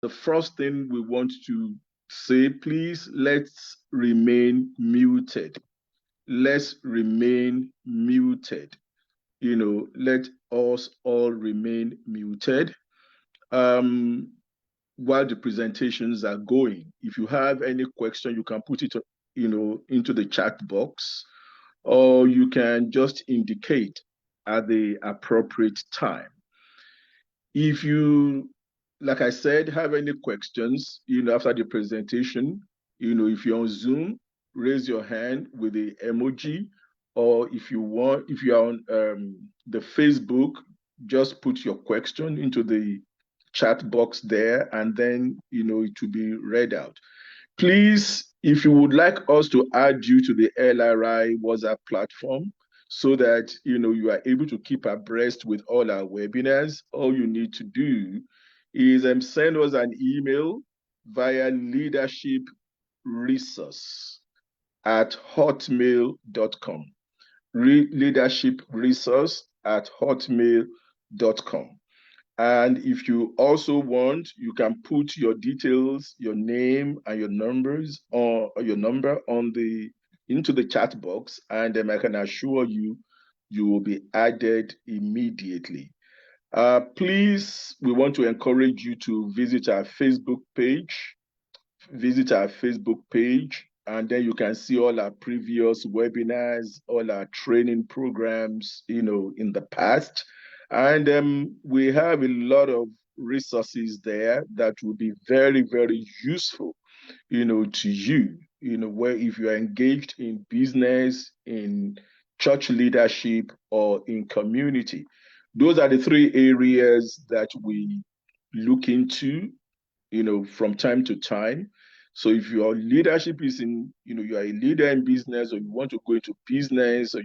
the first thing we want to say, please, let's remain muted. Let's remain muted. Let us all remain muted while the presentations are going. If you have any question, you can put it, into the chat box, or you can just indicate at the appropriate time. If you, like I said, have any questions, after the presentation, if you're on Zoom, raise your hand with the emoji, or if you're on the Facebook, just put your question into the chat box there, and then, it will be read out. Please, if you would like us to add you to the LRI WhatsApp platform so that you are able to keep abreast with all our webinars, all you need to do is send us an email via leadershipresource@hotmail.com. Leadershipresource@hotmail.com. And if you also want, you can put your details, your name and your numbers, or your number into the chat box, and I can assure you, you will be added immediately. Please, we want to encourage you to visit our Facebook page. And then you can see all our previous webinars, all our training programs, in the past. And we have a lot of resources there that will be very, very useful, to you, where if you are engaged in business, in church leadership, or in community. Those are the three areas that we look into, from time to time. So if your leadership is you are a leader in business, or you want to go into business, or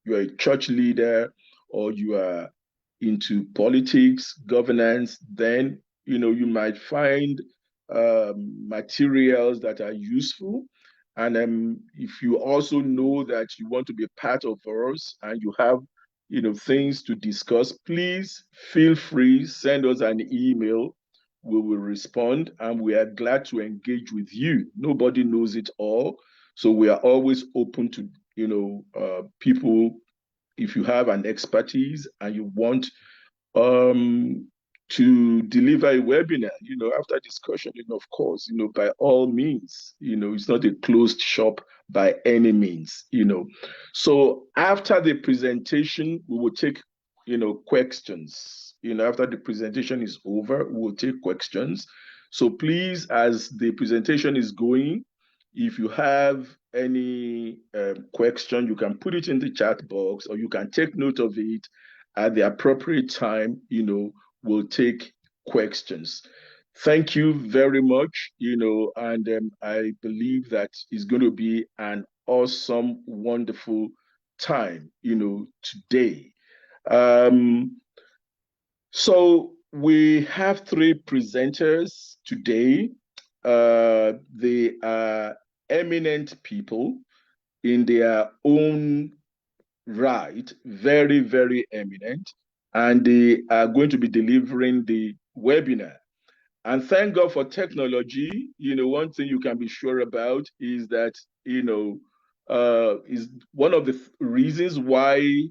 you're a church leader, or you are into politics, governance, then, you might find materials that are useful. And if you also know that you want to be a part of us and you have, things to discuss, please feel free, send us an email. We will respond, and we are glad to engage with you. Nobody knows it all. So we are always open to, people. If you have an expertise and you want to deliver a webinar, after discussion, of course, by all means, it's not a closed shop by any means, So after the presentation, we will take, questions. After the presentation is over, we will take questions. So please, as the presentation is going, if you have any question, you can put it in the chat box, or you can take note of it. At the appropriate time, we'll take questions. Thank you very much, and I believe that it's going to be an awesome, wonderful time, today. So we have three presenters today. They are eminent people in their own right, very, very eminent, and they are going to be delivering the webinar. And thank God for technology. One thing you can be sure about is that, is one of the reasons why,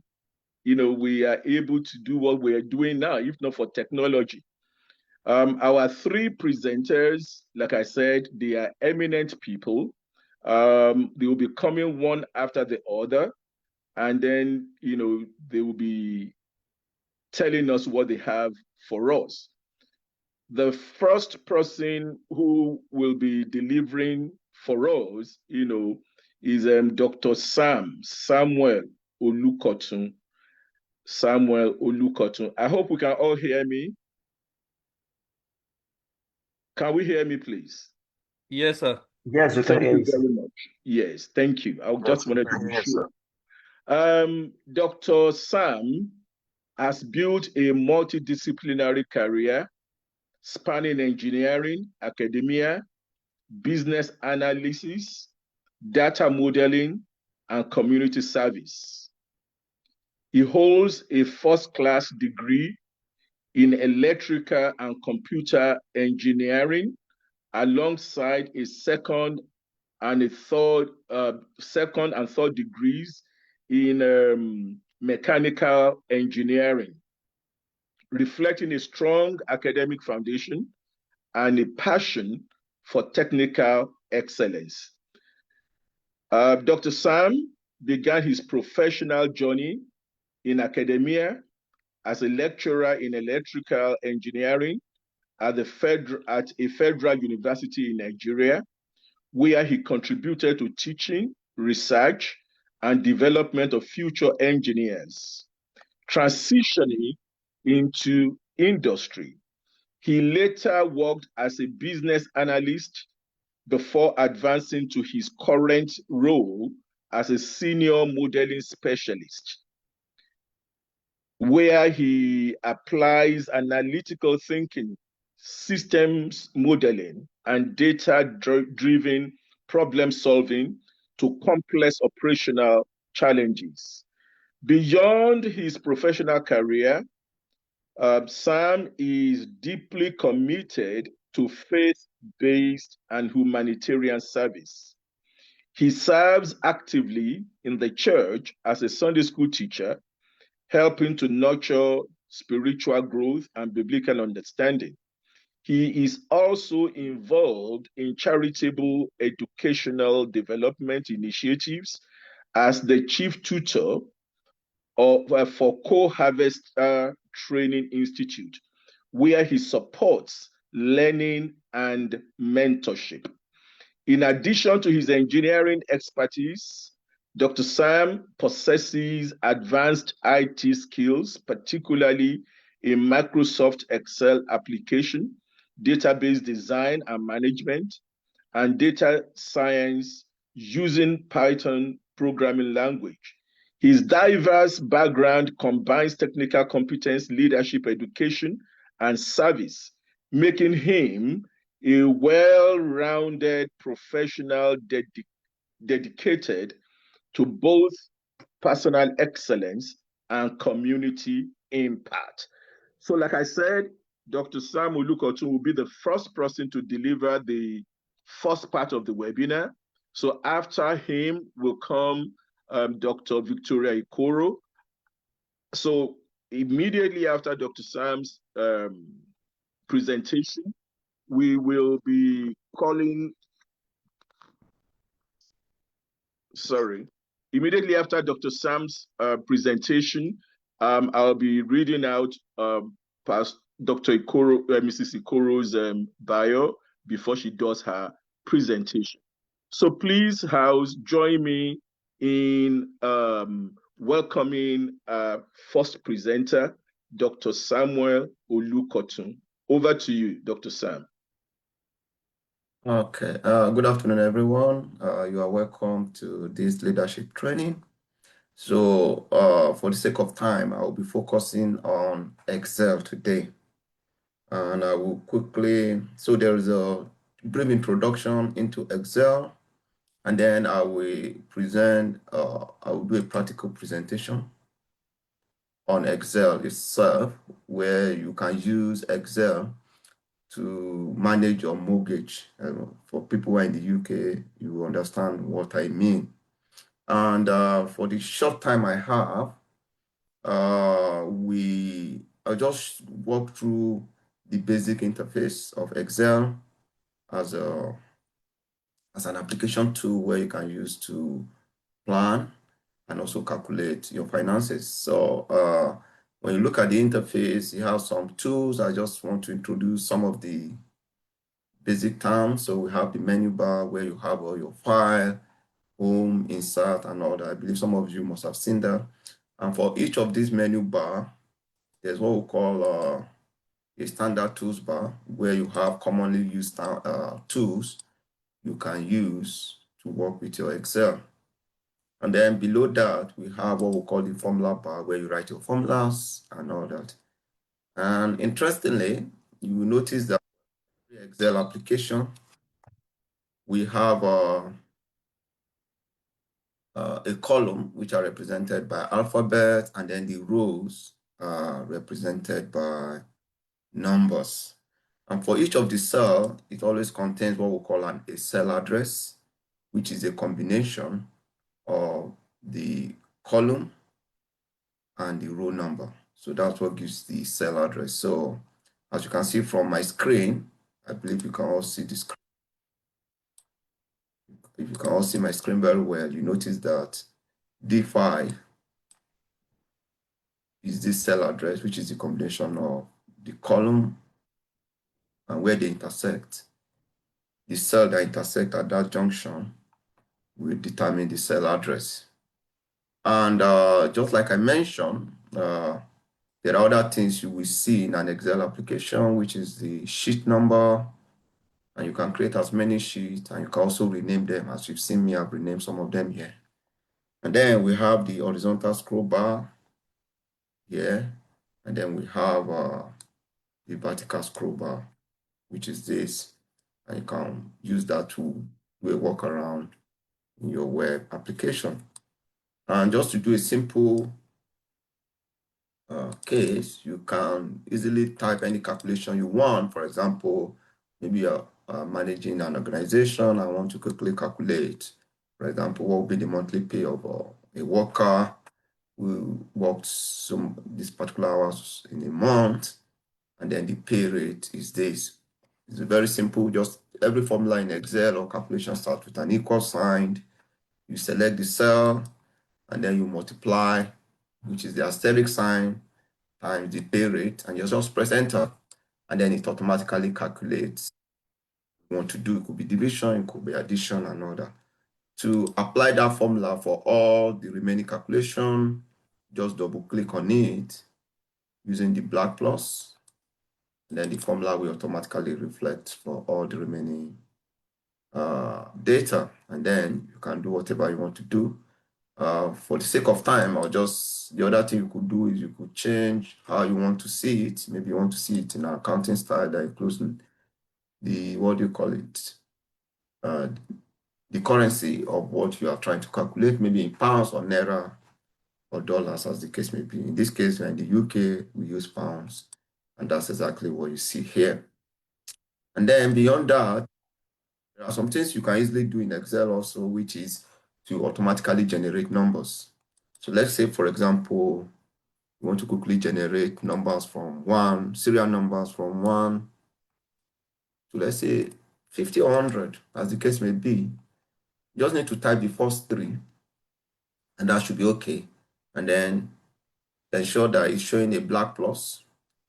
we are able to do what we are doing now, if not for technology. Our three presenters, like I said, they are eminent people. They will be coming one after the other, and then, they will be telling us what they have for us. The first person who will be delivering for us, is Dr. Samuel Olukotun. Samuel Olukotun. I hope we can all hear me. Can we hear me, please? Yes, sir. Yes, we can hear you. Thank you very much. Yes, thank you. I just wanted to be sure. Dr. Sam has built a multidisciplinary career spanning engineering, academia, business analysis, data modeling, and community service. He holds a first-class degree in electrical and computer engineering, alongside a second and third degrees in mechanical engineering, reflecting a strong academic foundation and a passion for technical excellence. Dr. Sam began his professional journey in academia as a lecturer in electrical engineering at a federal university in Nigeria, where he contributed to teaching, research, and development of future engineers. Transitioning into industry, he later worked as a business analyst before advancing to his current role as a senior modeling specialist, where he applies analytical thinking, systems modeling, and data-driven problem solving to complex operational challenges. Beyond his professional career, Sam is deeply committed to faith-based and humanitarian service. He serves actively in the church as a Sunday school teacher, helping to nurture spiritual growth and biblical understanding. He is also involved in charitable educational development initiatives as the chief tutor for Co-Harvester Training Institute, where he supports learning and mentorship. In addition to his engineering expertise, Dr. Sam possesses advanced IT skills, particularly in Microsoft Excel application, database design and management, and data science using Python programming language. His diverse background combines technical competence, leadership, education, and service, making him a well-rounded professional dedicated to both personal excellence and community impact. So, like I said, Dr. Sam Olukotun will be the first person to deliver the first part of the webinar. So after him will come Dr. Victoria Ikoro. So immediately after Dr. Sam's presentation, we will be calling, immediately after Dr. Sam's presentation, I'll be reading out past Dr. Ikoro, Mrs. Ikoro's bio before she does her presentation. So please, House, join me in welcoming first presenter, Dr. Samuel Olukotun. Over to you, Dr. Sam. Okay, good afternoon, everyone. You are welcome to this leadership training. So for the sake of time, I will be focusing on Excel today. And I will quickly, so there is a brief introduction into Excel, and then I will present, I will do a practical presentation on Excel itself, where you can use Excel to manage your mortgage. For people who are in the UK, you understand what I mean. And for the short time I have, I'll just walk through the basic interface of Excel as an application tool where you can use to plan and also calculate your finances. So when you look at the interface, you have some tools. I just want to introduce some of the basic terms. So we have the menu bar where you have all your file, home, insert, and all that. I believe some of you must have seen that. And for each of these menu bar, there's what we call a standard tools bar, where you have commonly used tools you can use to work with your Excel. And then below that, we have what we call the formula bar, where you write your formulas and all that. And interestingly, you will notice that in the Excel application, we have a column which are represented by alphabet, and then the rows are represented by numbers. And for each of the cell, it always contains what we call a cell address, which is a combination of the column and the row number. So that's what gives the cell address. So as you can see from my screen, I believe you can all see this. If you can all see my screen very well, you notice that D5 is this cell address, which is the combination of the column and where they intersect. The cell that intersect at that junction will determine the cell address. And just like I mentioned, there are other things you will see in an Excel application, which is the sheet number, and you can create as many sheets, and you can also rename them. As you've seen me, I've renamed some of them here. And then we have the horizontal scroll bar here, and then we have the vertical scroll bar, which is this, and you can use that to do a workaround in your web application. And just to do a simple case, you can easily type any calculation you want. For example, maybe you're managing an organization. I want to quickly calculate, for example, what will be the monthly pay of a worker who worked these particular hours in a month, and then the pay rate is this. It's very simple. Just every formula in Excel or calculation starts with an equal sign. You select the cell, and then you multiply, which is the asterisk sign, times the pay rate, and you just press enter, and then it automatically calculates what you want to do. It could be division, it could be addition, and all that. To apply that formula for all the remaining calculation, just double click on it using the black plus, and then the formula will automatically reflect for all the remaining data, and then you can do whatever you want to do. For the sake of time, or just the other thing you could do is you could change how you want to see it. Maybe you want to see it in an accounting style that includes the, what do you call it? The currency of what you are trying to calculate, maybe in pounds or naira or dollars, as the case may be. In this case, we're in the UK, we use pounds, and that's exactly what you see here. And then beyond that, there are some things you can easily do in Excel also, which is to automatically generate numbers. So let's say, for example, you want to quickly generate numbers from serial numbers from 1 to, let's say, 50 or 100, as the case may be. You just need to type the first 3, and that should be okay. And then ensure that it's showing a black plus,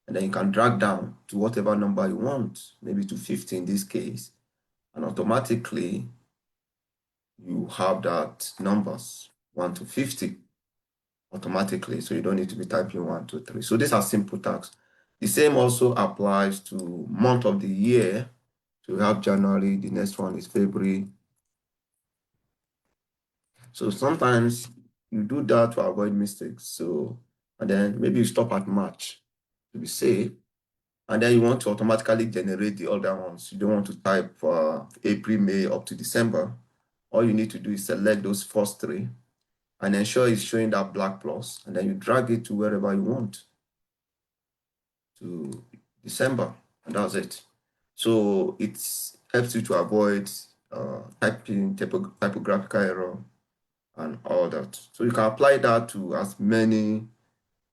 and then you can drag down to whatever number you want, maybe to 50 in this case, and automatically you have that numbers 1 to 50 automatically, so you don't need to be typing 1, 2, 3. So these are simple tasks. The same also applies to month of the year. So you have January, the next one is February. So sometimes you do that to avoid mistakes. So, and then maybe you stop at March to be safe, and then you want to automatically generate the other ones. You don't want to type April, May up to December. All you need to do is select those first 3 and ensure it's showing that black plus, and then you drag it to wherever you want to December, and that's it. So it helps you to avoid typing typographical error and all that. So you can apply that to as many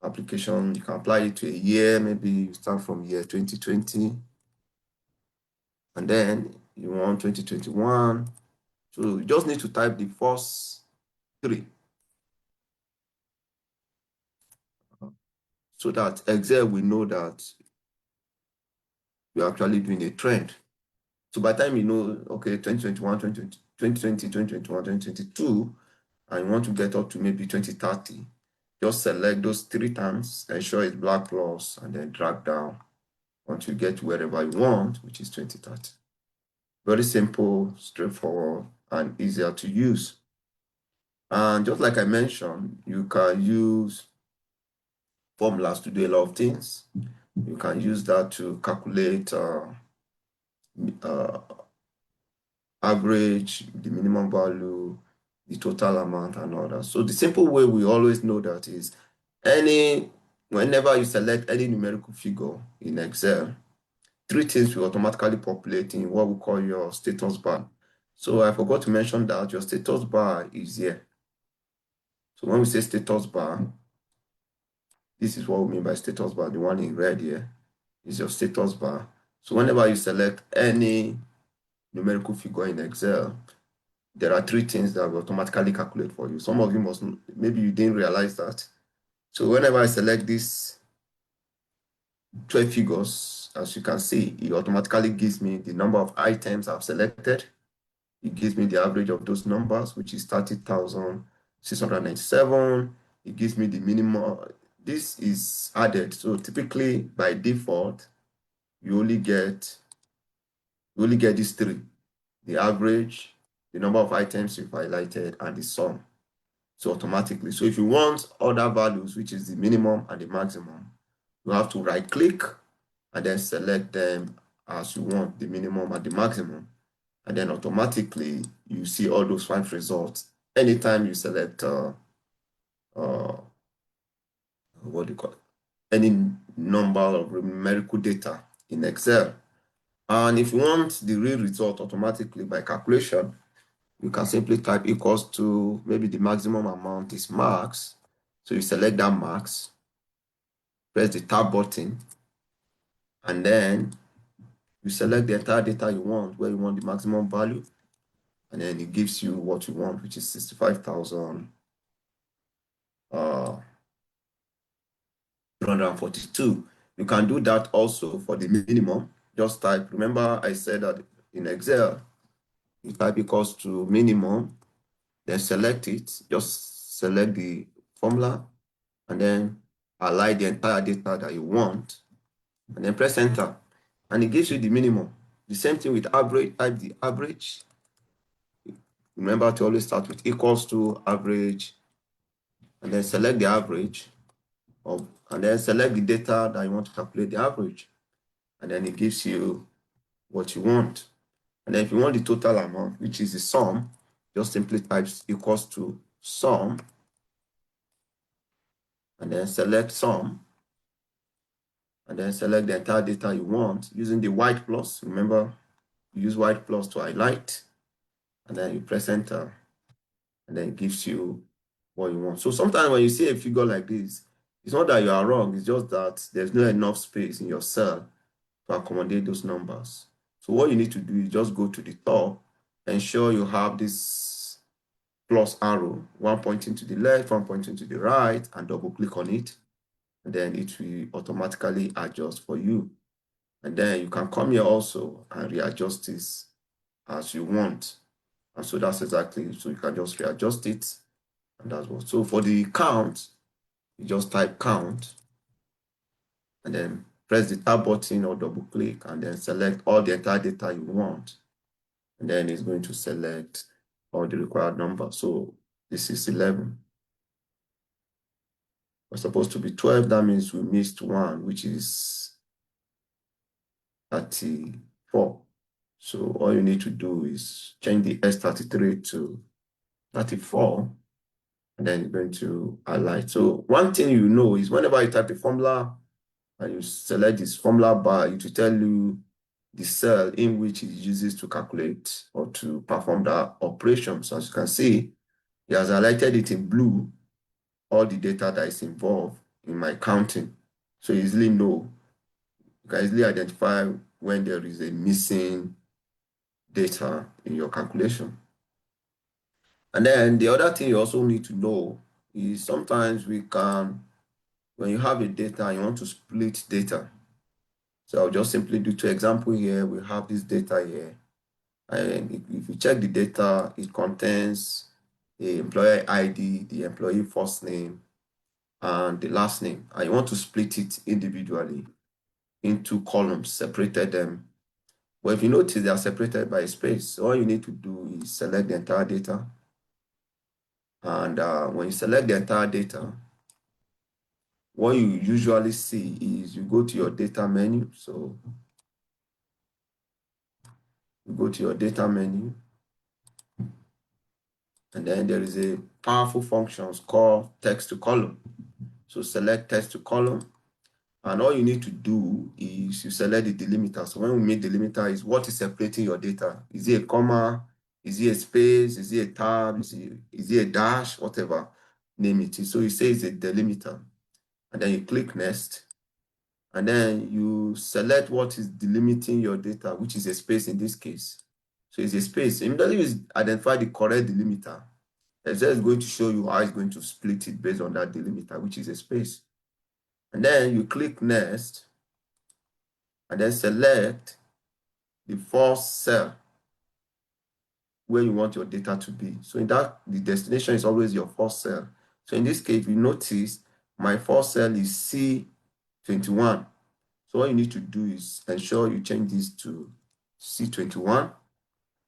applications. You can apply it to a year. Maybe you start from year 2020, and then you want 2021. So you just need to type the first 3 so that Excel will know that you're actually doing a trend. So by the time you know, okay, 2021, 2020, 2021, 2022, and you want to get up to maybe 2030, just select those 3 times, ensure it's black plus, and then drag down until you get to wherever you want, which is 2030. Very simple, straightforward, and easier to use. And just like I mentioned, you can use formulas to do a lot of things. You can use that to calculate average, the minimum value, the total amount, and all that. So the simple way we always know that is any whenever you select any numerical figure in Excel, three things will automatically populate in what we call your status bar. So I forgot to mention that your status bar is here. So when we say status bar, this is what we mean by status bar. The one in red here is your status bar. So whenever you select any numerical figure in Excel, there are three things that will automatically calculate for you. Some of you must, maybe you didn't realize that. So whenever I select these 12 figures, as you can see, it automatically gives me the number of items I've selected. It gives me the average of those numbers, which is 30,697. It gives me the minimum. This is added. So typically, by default, you only get these three: the average, the number of items you've highlighted, and the sum. So automatically. So if you want other values, which is the minimum and the maximum, you have to right-click and then select them as you want, the minimum and the maximum. And then automatically you see all those five results. Anytime you select what do you call it? Any number of numerical data in Excel. And if you want the real result automatically by calculation, you can simply type equals to, maybe the maximum amount is max. So you select that max, press the tab button, and then you select the entire data you want, where you want the maximum value, and then it gives you what you want, which is 65,342. You can do that also for the minimum. Just type, remember I said that in Excel, you type equals to minimum, then select it, just select the formula, and then align the entire data that you want, and then press enter, and it gives you the minimum. The same thing with average, type the average. Remember to always start with equals to average, and then select the average, and then select the data that you want to calculate the average, and then it gives you what you want. And then if you want the total amount, which is the sum, just simply type equals to sum, and then select sum, and then select the entire data you want using the white plus. Remember, you use white plus to highlight, and then you press enter, and then it gives you what you want. So sometimes when you see a figure like this, it's not that you are wrong, it's just that there's not enough space in your cell to accommodate those numbers. So what you need to do is just go to the top, ensure you have this plus arrow, one pointing to the left, one pointing to the right, and double click on it, and then it will automatically adjust for you. And then you can come here also and readjust this as you want. And so that's exactly, so you can just readjust it, and that's what. So for the count, you just type count, and then press the tab button or double click, and then select all the entire data you want. And then it's going to select all the required numbers. So this is 11. We're supposed to be 12. That means we missed one, which is 34. So all you need to do is change the S33 to 34, and then you're going to highlight. So one thing you know is whenever you type a formula and you select this formula bar, it will tell you the cell in which it uses to calculate or to perform the operations. As you can see, it has highlighted it in blue, all the data that is involved in my counting. So you easily know, you can easily identify when there is a missing data in your calculation. And then the other thing you also need to know is sometimes we can, when you have a data, you want to split data. So I'll just simply do two examples here. We have this data here. And if you check the data, it contains the employer ID, the employee first name, and the last name. And you want to split it individually into columns, separated them. Well, if you notice they are separated by a space, all you need to do is select the entire data. And when you select the entire data, what you usually see is you go to your data menu. So you go to your data menu, and then there is a powerful function called text to column. So select text to column, And all you need to do is you select the delimiter. So when we make delimiter is what is separating your data. Is it a comma? Is it a space? Is it a tab? Is it a dash? Whatever name it is. So you say it's a delimiter. And then you click next. And then you select what is delimiting your data, which is a space in this case. So it's a space. Immediately you identify the correct delimiter. Excel is going to show you how it's going to split it based on that delimiter, which is a space. And then you click next, and then select the first cell where you want your data to be. So in that, the destination is always your first cell. So in this case, you notice my first cell is C21. So what you need to do is ensure you change this to C21.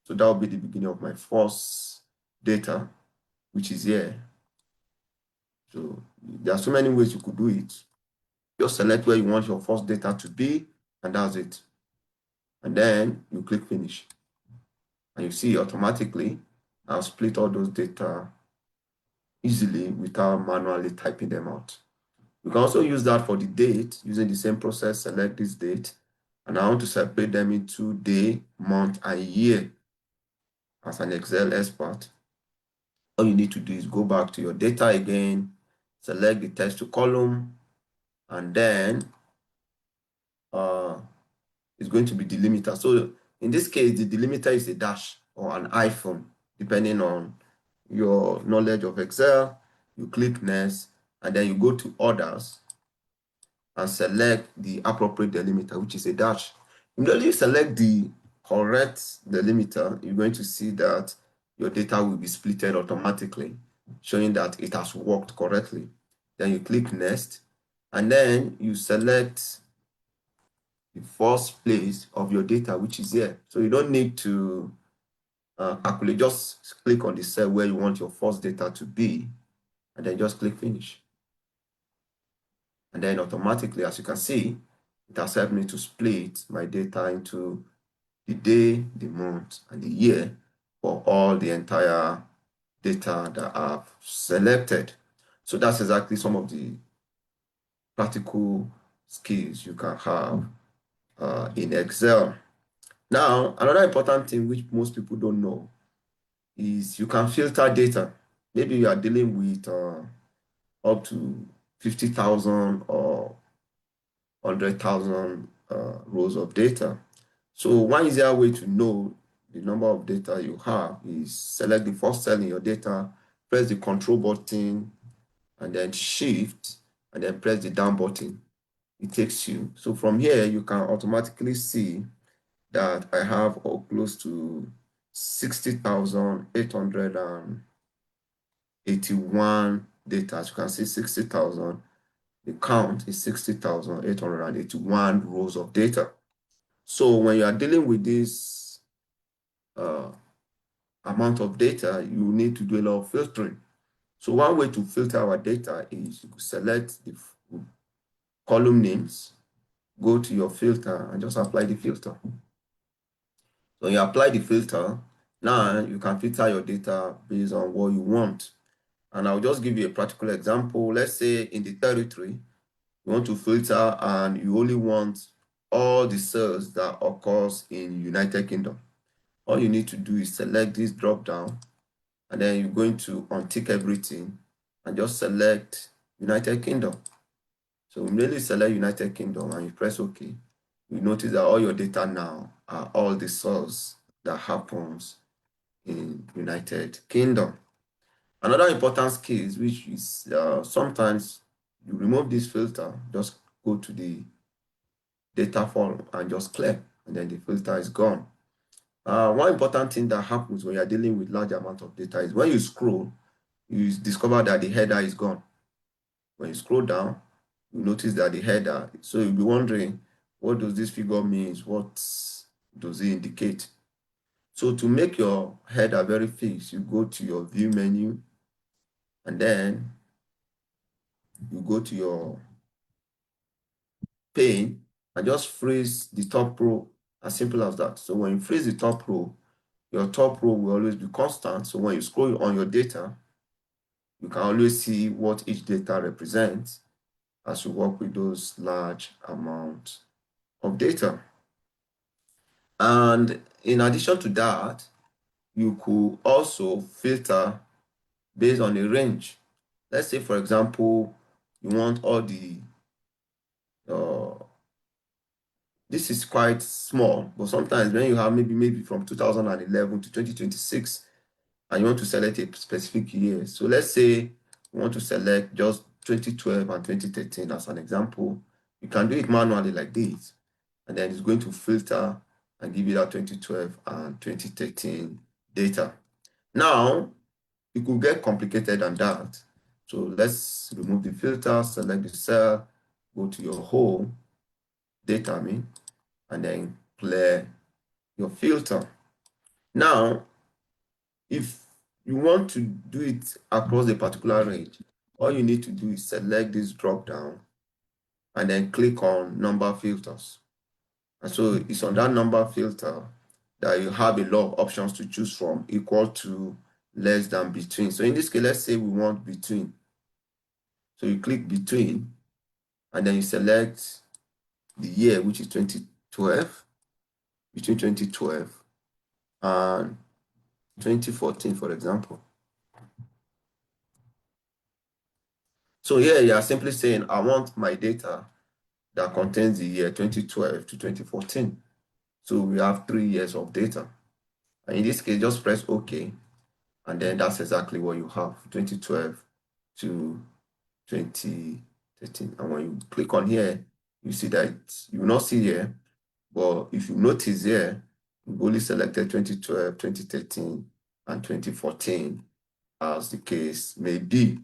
So that will be the beginning of my first data, which is here. So there are so many ways you could do it. Just select where you want your first data to be, and that's it. And then you click finish. And you see automatically I'll split all those data easily without manually typing them out. You can also use that for the date, using the same process, select this date, and I want to separate them into day, month, and year. As an Excel expert, all you need to do is go back to your data again, select the text to column, and then it's going to be delimiter. So in this case, the delimiter is a dash or an hyphen, depending on your knowledge of Excel. You click next, and then you go to others and select the appropriate delimiter, which is a dash. Immediately you select the correct delimiter, you're going to see that your data will be splitted automatically, showing that it has worked correctly. Then you click next, and then you select the first place of your data, which is here. So you don't need to calculate, just click on the cell where you want your first data to be, and then just click finish. And then automatically, as you can see, it has helped me to split my data into the day, the month, and the year for all the entire data that I've selected. So that's exactly some of the practical skills you can have in Excel. Now, another important thing which most people don't know is you can filter data. Maybe you are dealing with up to 50,000 or 100,000 rows of data. So one easier way to know the number of data you have is select the first cell in your data, press the control button, and then shift, and then press the down button. It takes you. So from here, you can automatically see that I have close to 60,881 data. As you can see, 60,000. The count is 60,881 rows of data. So when you are dealing with this amount of data, you need to do a lot of filtering. So one way to filter our data is you select the column names, go to your filter, and just apply the filter. So you apply the filter, now you can filter your data based on what you want. And I'll just give you a practical example. Let's say in the territory, you want to filter and you only want all the cells that occurs in United Kingdom. All you need to do is select this drop down, and then you're going to untick everything and just select United Kingdom. So immediately select United Kingdom and you press OK. You notice that all your data now are all the cells that happens in United Kingdom. Another important skill, which is sometimes you remove this filter, just go to the data form and just clear, and then the filter is gone. One important thing that happens when you're dealing with large amount of data is when you scroll, you discover that the header is gone. When you scroll down, you notice that the header, so you'll be wondering, what does this figure mean? What does it indicate? So to make your header very fixed, you go to your view menu, and then you go to your pane and just freeze the top row, as simple as that. So when you freeze the top row, your top row will always be constant. So when you scroll on your data, you can always see what each data represents. as you work with those large amounts of data. And in addition to that, you could also filter based on a range. Let's say, for example, you want all the this is quite small, but sometimes when you have maybe from 2011 to 2026, and you want to select a specific year. So let's say you want to select just 2012 and 2013 as an example. You can do it manually like this, and then it's going to filter and give you that 2012 and 2013 data. Now, it could get complicated than that. So let's remove the filter, select the cell, go to your whole data, and then clear your filter. Now, if you want to do it across a particular range, all you need to do is select this drop down and then click on number filters. And so it's on that number filter that you have a lot of options to choose from, equal to, less than, between. So in this case, let's say we want between. So you click between, and then you select the year, which is 2012, between 2012 and 2014, for example. So here you are simply saying, I want my data that contains the year 2012 to 2014. So we have 3 years of data. And in this case, just press OK. And then that's exactly what you have, 2012 to 2013. And when you click on here, you see that you will not see here. But if you notice here, we've only selected 2012, 2013, and 2014, as the case may be.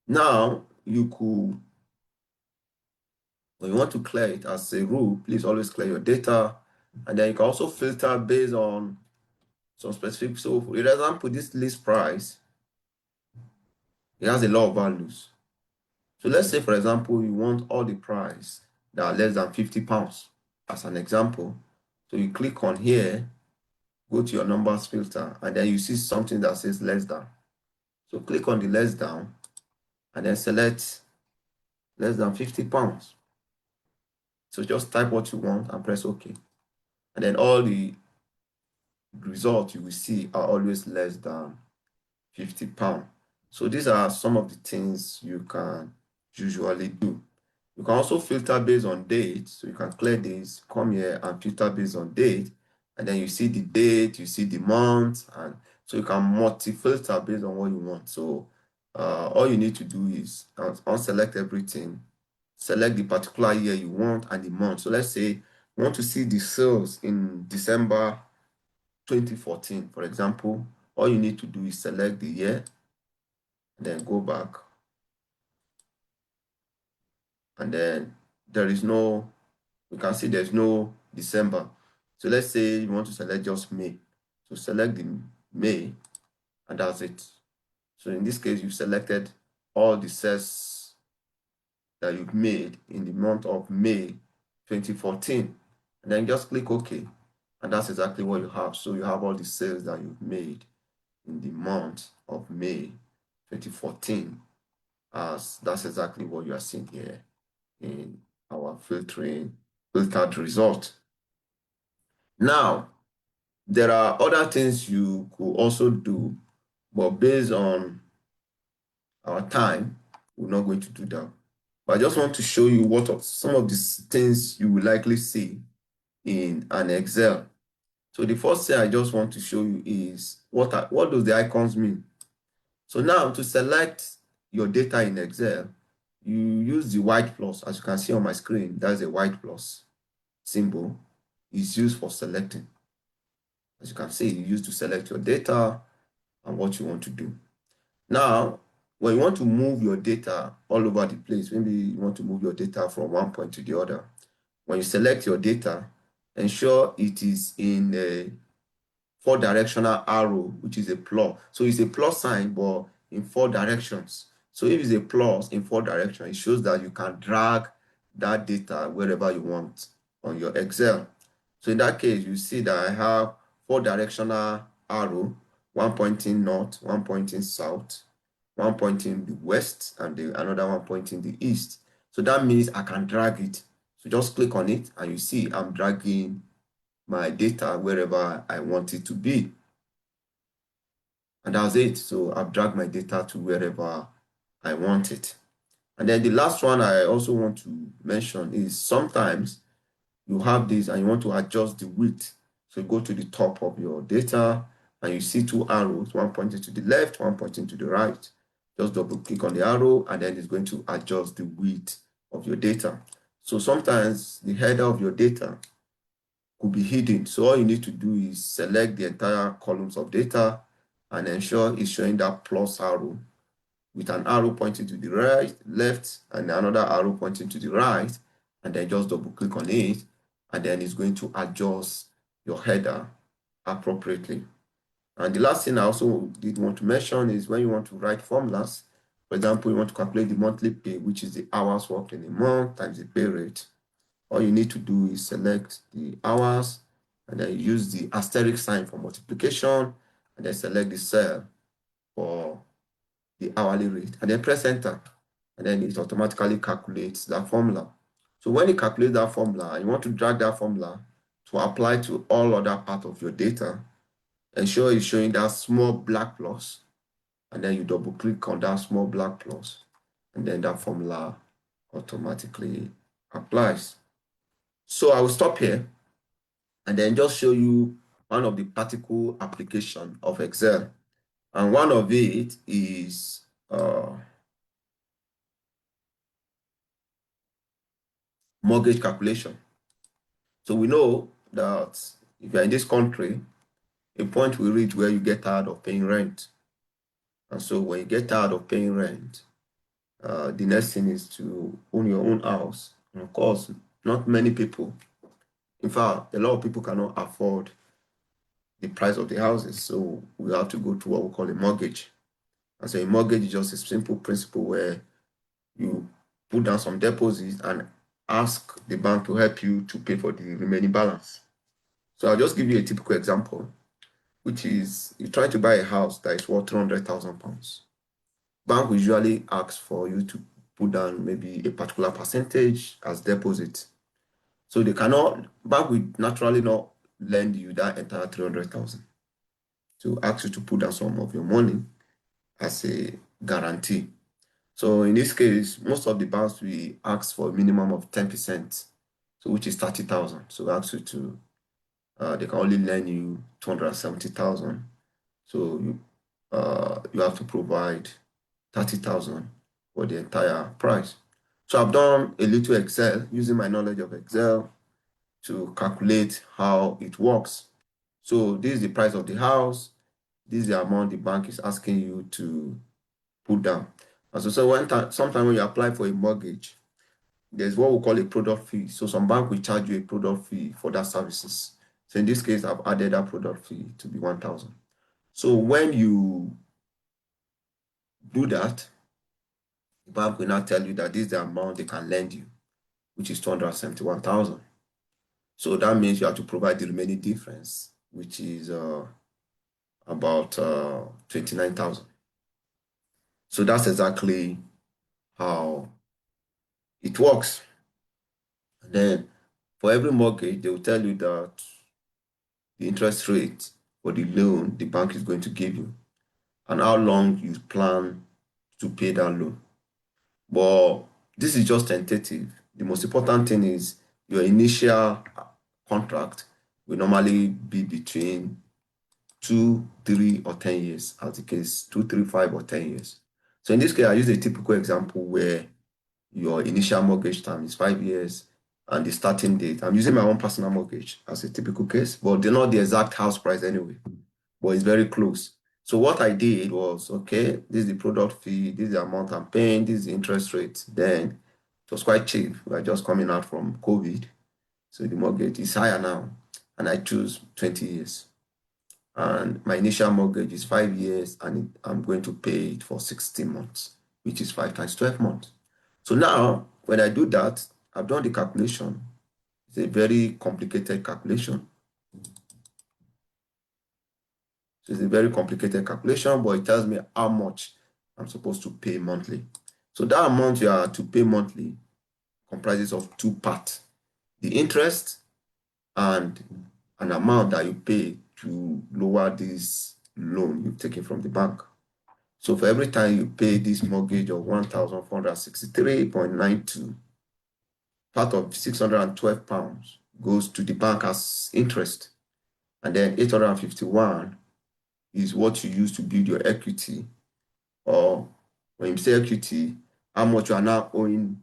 Now, you could, when you want to clear it, as a rule, please always clear your data. And then you can also filter based on some specific. So, for example, this list price, it has a lot of values. So let's say, for example, you want all the price that are less than £50, as an example. So you click on here, go to your numbers filter, and then you see something that says less than. So click on the less than, and then select less than £50. So just type what you want and press OK. And then all the results you will see are always less than £50. So these are some of the things you can usually do. You can also filter based on date. So you can clear this, come here and filter based on date. And then you see the date, you see the month, and so you can multi-filter based on what you want. So all you need to do is unselect everything, select the particular year you want and the month. So let's say you want to see the sales in December 2014, for example. All you need to do is select the year, and then go back. And then there is no, you can see there's no December. So let's say you want to select just May. So select the May, and that's it. So in this case, you've selected all the sales that you've made in the month of May 2014. And then just click OK. And that's exactly what you have. So you have all the sales that you've made in the month of May 2014. As that's exactly what you are seeing here in our filtered result. Now, there are other things you could also do, but based on our time, we're not going to do that. But I just want to show you what of some of these things you will likely see in an Excel. So the first thing I just want to show you is what does the icons mean? So now to select your data in Excel, you use the white plus. As you can see on my screen, that's a white plus symbol. Is used for selecting. As you can see, you use to select your data and what you want to do. Now, when you want to move your data all over the place, maybe you want to move your data from one point to the other. When you select your data, ensure it is in a 4-directional arrow, which is a plus. So it's a plus sign, but in 4 directions. So if it's a plus in 4 directions, it shows that you can drag that data wherever you want on your Excel. So in that case, you see that I have 4-directional arrow, one pointing north, one pointing south, one pointing the west, and another one pointing the east. So that means I can drag it. So just click on it and you see I'm dragging my data wherever I want it to be. And that's it. So I've dragged my data to wherever I want it. And then the last one I also want to mention is sometimes you have this and you want to adjust the width. So you go to the top of your data and you see two arrows, one pointing to the left, one pointing to the right. Just double click on the arrow and then it's going to adjust the width of your data. So sometimes the header of your data could be hidden. So all you need to do is select the entire columns of data and ensure it's showing that plus arrow with an arrow pointing to the right, left, and another arrow pointing to the right, and then just double click on it, and then it's going to adjust your header appropriately. And the last thing I also did want to mention is when you want to write formulas, for example, you want to calculate the monthly pay, which is the hours worked in a month times the pay rate. All you need to do is select the hours, and then use the asterisk sign for multiplication, and then select the cell for the hourly rate, and then press enter, and then it automatically calculates that formula. So when it calculates that formula, and you want to drag that formula to apply to all other parts of your data, ensure it's showing that small black plus, and then you double click on that small black plus, and then that formula automatically applies. So I will stop here and then just show you one of the practical application of Excel. And one of it is mortgage calculation. So we know that if you're in this country, a point will reach where you get tired of paying rent. And so when you get tired of paying rent, the next thing is to own your own house. And of course, not many people, in fact, a lot of people cannot afford the price of the houses. So we have to go to what we call a mortgage. And so a mortgage is just a simple principle where you put down some deposits and ask the bank to help you to pay for the remaining balance. So I'll just give you a typical example, which is you try to buy a house that is worth £300,000. Bank will usually ask for you to put down maybe a particular percentage as deposit. So bank will naturally not lend you that entire 300,000. To ask you to put down some of your money as a guarantee. So in this case, most of the banks will ask for a minimum of 10%, so which is 30,000. So ask you to, they can only lend you 270,000. So you have to provide 30,000 for the entire price. So I've done a little Excel using my knowledge of Excel to calculate how it works. So this is the price of the house. This is the amount the bank is asking you to put down. And so sometimes when you apply for a mortgage, there's what we call a product fee. So some bank will charge you a product fee for that services. So in this case, I've added that product fee to be 1,000. So when you do that, the bank will now tell you that this is the amount they can lend you, which is 271,000. So that means you have to provide the remaining difference, which is about 29,000. So that's exactly how it works. And then for every mortgage, they will tell you that the interest rate for the loan the bank is going to give you and how long you plan to pay that loan. But this is just tentative. The most important thing is your initial contract will normally be between 2, 3, or 10 years, as the case 2, 3, 5, or 10 years. So in this case, I use a typical example where your initial mortgage term is 5 years and the starting date. I'm using my own personal mortgage as a typical case, but they're not the exact house price anyway, but it's very close. So what I did was, okay, this is the product fee, this is the amount I'm paying, this is the interest rate. Then it was quite cheap. We're just coming out from COVID. So the mortgage is higher now. And I choose 20 years. And my initial mortgage is 5 years and I'm going to pay it for 16 months, which is 5 times 12 months. So now, when I do that, I've done the calculation. It's a very complicated calculation. So it's a very complicated calculation, but it tells me how much I'm supposed to pay monthly. So that amount you are to pay monthly comprises of two parts: the interest and an amount that you pay to lower this loan you've taken from the bank. So for every time you pay this mortgage of 1,463.92, part of £612 goes to the bank as interest, and then 851 is what you use to build your equity, or when you say equity, how much you are now owing,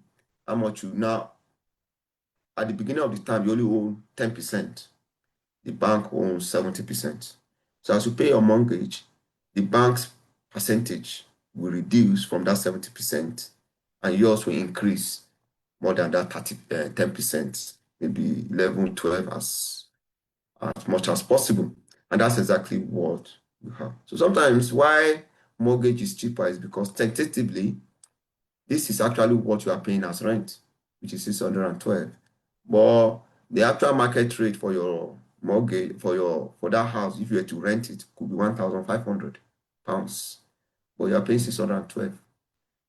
how much you now, at the beginning of the time, you only own 10%. The bank owns 70%. So as you pay your mortgage, the bank's percentage will reduce from that 70%, and yours will increase more than that 10%, maybe 11, 12, as much as possible. And that's exactly what you have. So sometimes why mortgage is cheaper is because tentatively, this is actually what you are paying as rent, which is 612. But the actual market rate for your mortgage, for that house, if you were to rent it, could be £1,500. But you are paying 612,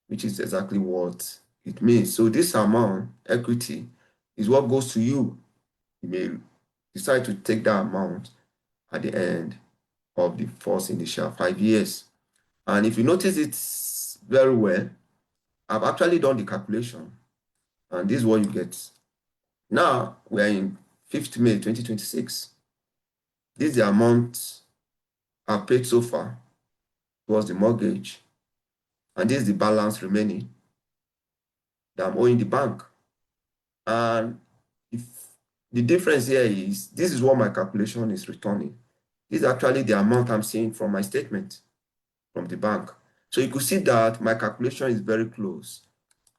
which is exactly what it means. So this amount, equity, is what goes to you. You may decide to take that amount at the end of the first initial 5 years. And if you notice it very well, I've actually done the calculation, and this is what you get. Now we are in 5th May 2026. This is the amount I've paid so far towards the mortgage, and this is the balance remaining that I'm owing the bank. And if the difference here is, this is what my calculation is returning. This is actually the amount I'm seeing from my statement from the bank. So you could see that my calculation is very close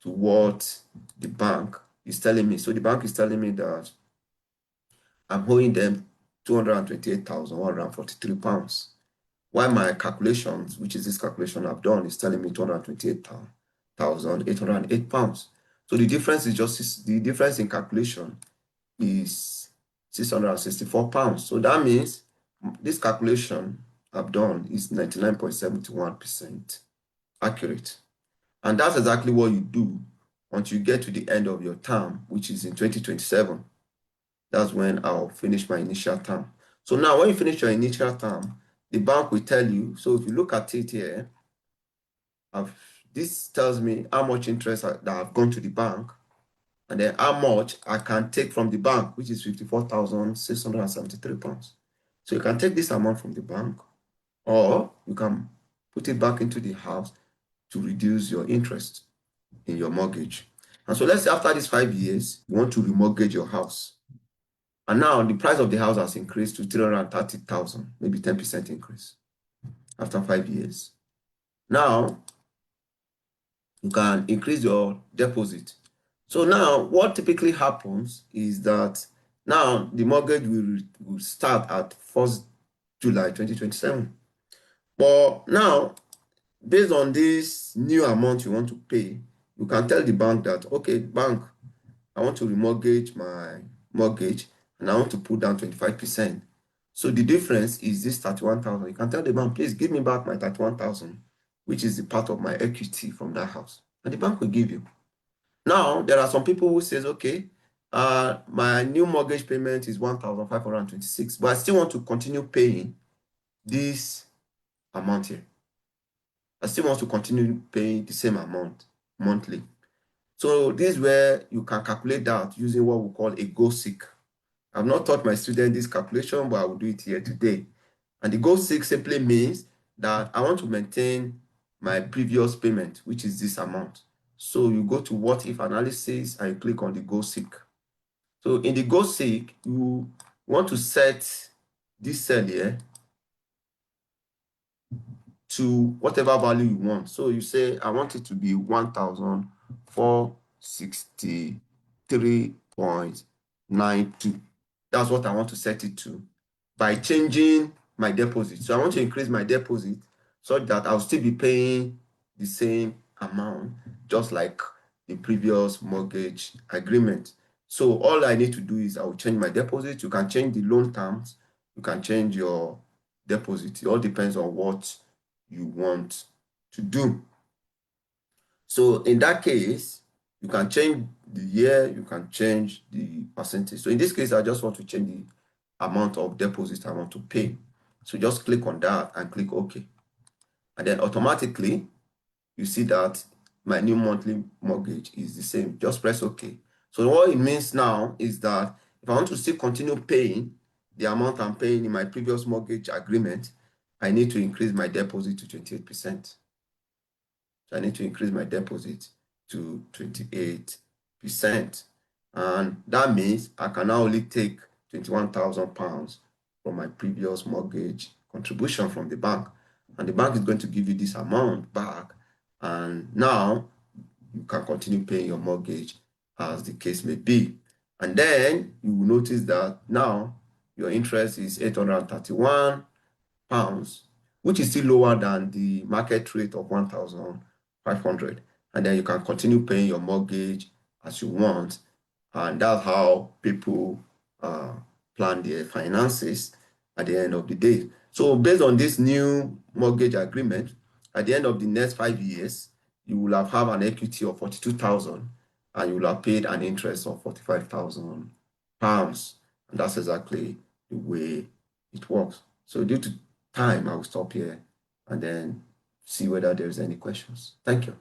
to what the bank is telling me. So the bank is telling me that I'm owing them £228,143. While my calculations, which is this calculation I've done, is telling me £228,808. So the difference is just the difference in calculation is £664. So that means this calculation I've done is 99.71% accurate. And that's exactly what you do until you get to the end of your term, which is in 2027. That's when I'll finish my initial term. So now when you finish your initial term, the bank will tell you. So if you look at it here, this tells me how much interest that I've gone to the bank, and then how much I can take from the bank, which is £54,673. So you can take this amount from the bank, or you can put it back into the house to reduce your interest in your mortgage. And so let's say after these 5 years, you want to remortgage your house. And now the price of the house has increased to 330,000, maybe 10% increase after 5 years. Now you can increase your deposit. So now what typically happens is that now the mortgage will start at 1st July 2027. But now, based on this new amount you want to pay, you can tell the bank that, okay, bank, I want to remortgage my mortgage and I want to put down 25%. So the difference is this 31,000. You can tell the bank, please give me back my 31,000, which is the part of my equity from that house. And the bank will give you. Now, there are some people who says, okay, my new mortgage payment is 1,526, but I still want to continue paying this amount here. I still want to continue paying the same amount monthly. So this is where you can calculate that using what we call a goal seek. I've not taught my students this calculation, but I will do it here today. And the goal seek simply means that I want to maintain my previous payment, which is this amount. So you go to what if analysis and you click on the goal seek. So in the goal seek, you want to set this cell here to whatever value you want. So you say, I want it to be 1,463.92. That's what I want to set it to by changing my deposit. So I want to increase my deposit so that I'll still be paying the same amount, just like the previous mortgage agreement. So all I need to do is I will change my deposit. You can change the loan terms. You can change your deposit. It all depends on what you want to do. So in that case, You can change the year, you can change the percentage. So in this case, I just want to change the amount of deposit I want to pay. So just click on that and click OK. And then automatically, you see that my new monthly mortgage is the same. Just press OK. So what it means now is that if I want to still continue paying the amount I'm paying in my previous mortgage agreement, I need to increase my deposit to 28%. So I need to increase my deposit to 28%. And that means I can now only take £21,000 from my previous mortgage contribution from the bank. And the bank is going to give you this amount back. And now you can continue paying your mortgage as the case may be. And then you will notice that now your interest is £831, which is still lower than the market rate of 1,500. And then you can continue paying your mortgage as you want. And that's how people plan their finances at the end of the day. So based on this new mortgage agreement, at the end of the next 5 years, you will have an equity of 42,000 and you will have paid an interest of £45,000. And that's exactly the way it works. So due to time, I will stop here and then see whether there's any questions. Thank you.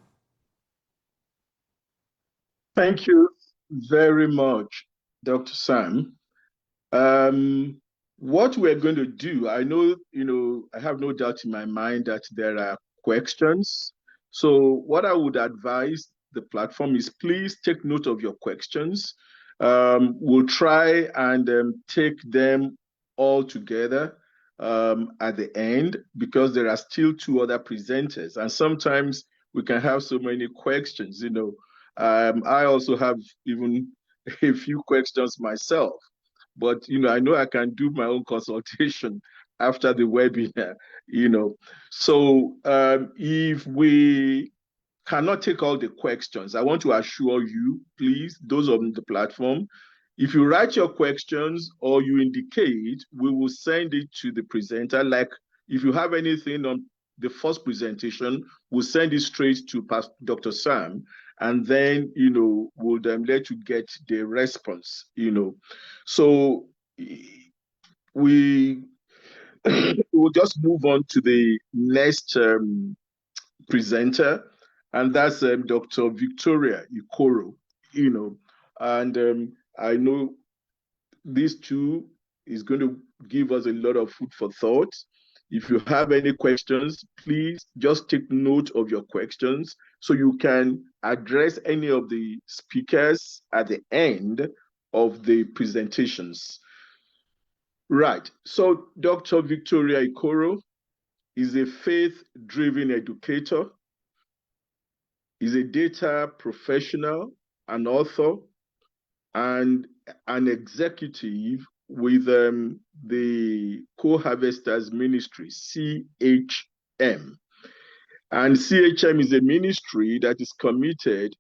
Thank you very much, Dr. Sam. What we're going to do, I know, I have no doubt in my mind that there are questions. So what I would advise the platform is please take note of your questions. We'll try and take them all together at the end because there are still two other presenters. And sometimes we can have so many questions, I also have even a few questions myself. But I know I can do my own consultation after the webinar. So if we cannot take all the questions, I want to assure you, please, those on the platform, if you write your questions or you indicate, we will send it to the presenter. Like if you have anything on the first presentation, we'll send it straight to Dr. Sam, and then, we'll let you get the response, So we will just move on to the next presenter, and that's Dr. Victoria Ikoro, and I know these two is going to give us a lot of food for thought. If you have any questions, please just take note of your questions so you can address any of the speakers at the end of the presentations. Right. So Dr. Victoria Ikoro is a faith-driven educator, is a data professional, an author, and an executive with the Co-Harvesters Ministry, CHM. And CHM is a ministry that is committed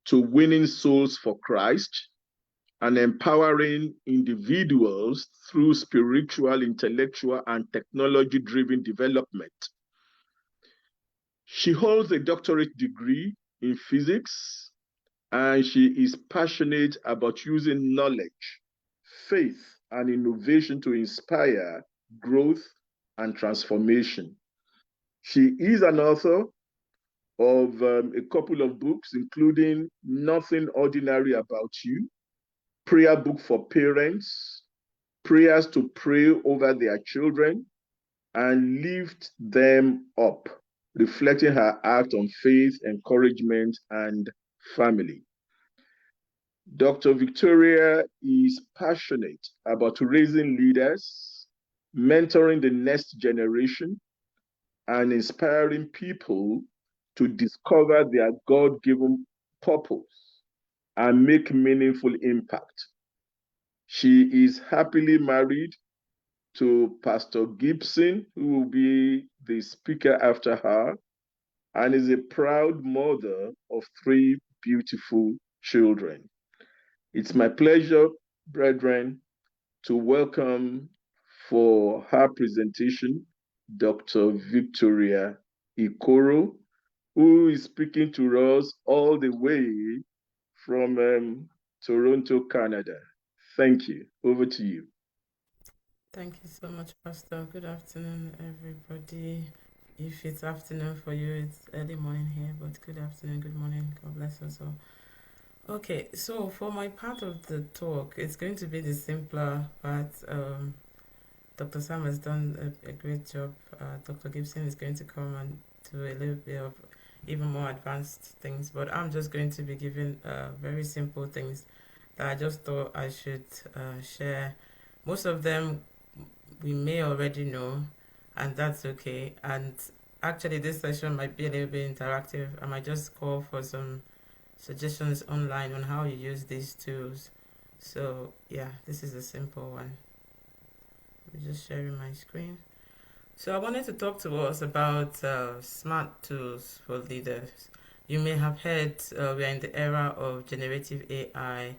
to winning souls for Christ and empowering individuals through spiritual, intellectual, and technology-driven development. She holds a doctorate degree in physics, and she is passionate about using knowledge, faith, and innovation to inspire growth and transformation. She is an author of a couple of books, including Nothing Ordinary About You, Prayer Book for Parents, Prayers to Pray Over Their Children, and Lift Them Up, reflecting her act on faith, encouragement, and family. Dr. Victoria is passionate about raising leaders, mentoring the next generation, and inspiring people to discover their God-given purpose and make meaningful impact. She is happily married to Pastor Gibson, who will be the speaker after her, and is a proud mother of 3 beautiful children. It's my pleasure, brethren, to welcome for her presentation, Dr. Victoria Ikoro, who is speaking to us all the way from Toronto, Canada. Thank you. Over to you. Thank you so much, Pastor. Good afternoon, everybody. If it's afternoon for you, it's early morning here, but good afternoon, good morning. God bless us all. Okay, so for my part of the talk, it's going to be the simpler part. Dr. Sam has done a great job. Dr. Gibson is going to come and do a little bit of even more advanced things, but I'm just going to be giving very simple things that I just thought I should share. Most of them we may already know, and that's okay. And actually, this session might be a little bit interactive. I might just call for some suggestions online on how you use these tools. So, yeah, this is a simple one. I'm just sharing my screen. So, I wanted to talk to us about smart tools for leaders. You may have heard we are in the era of generative AI.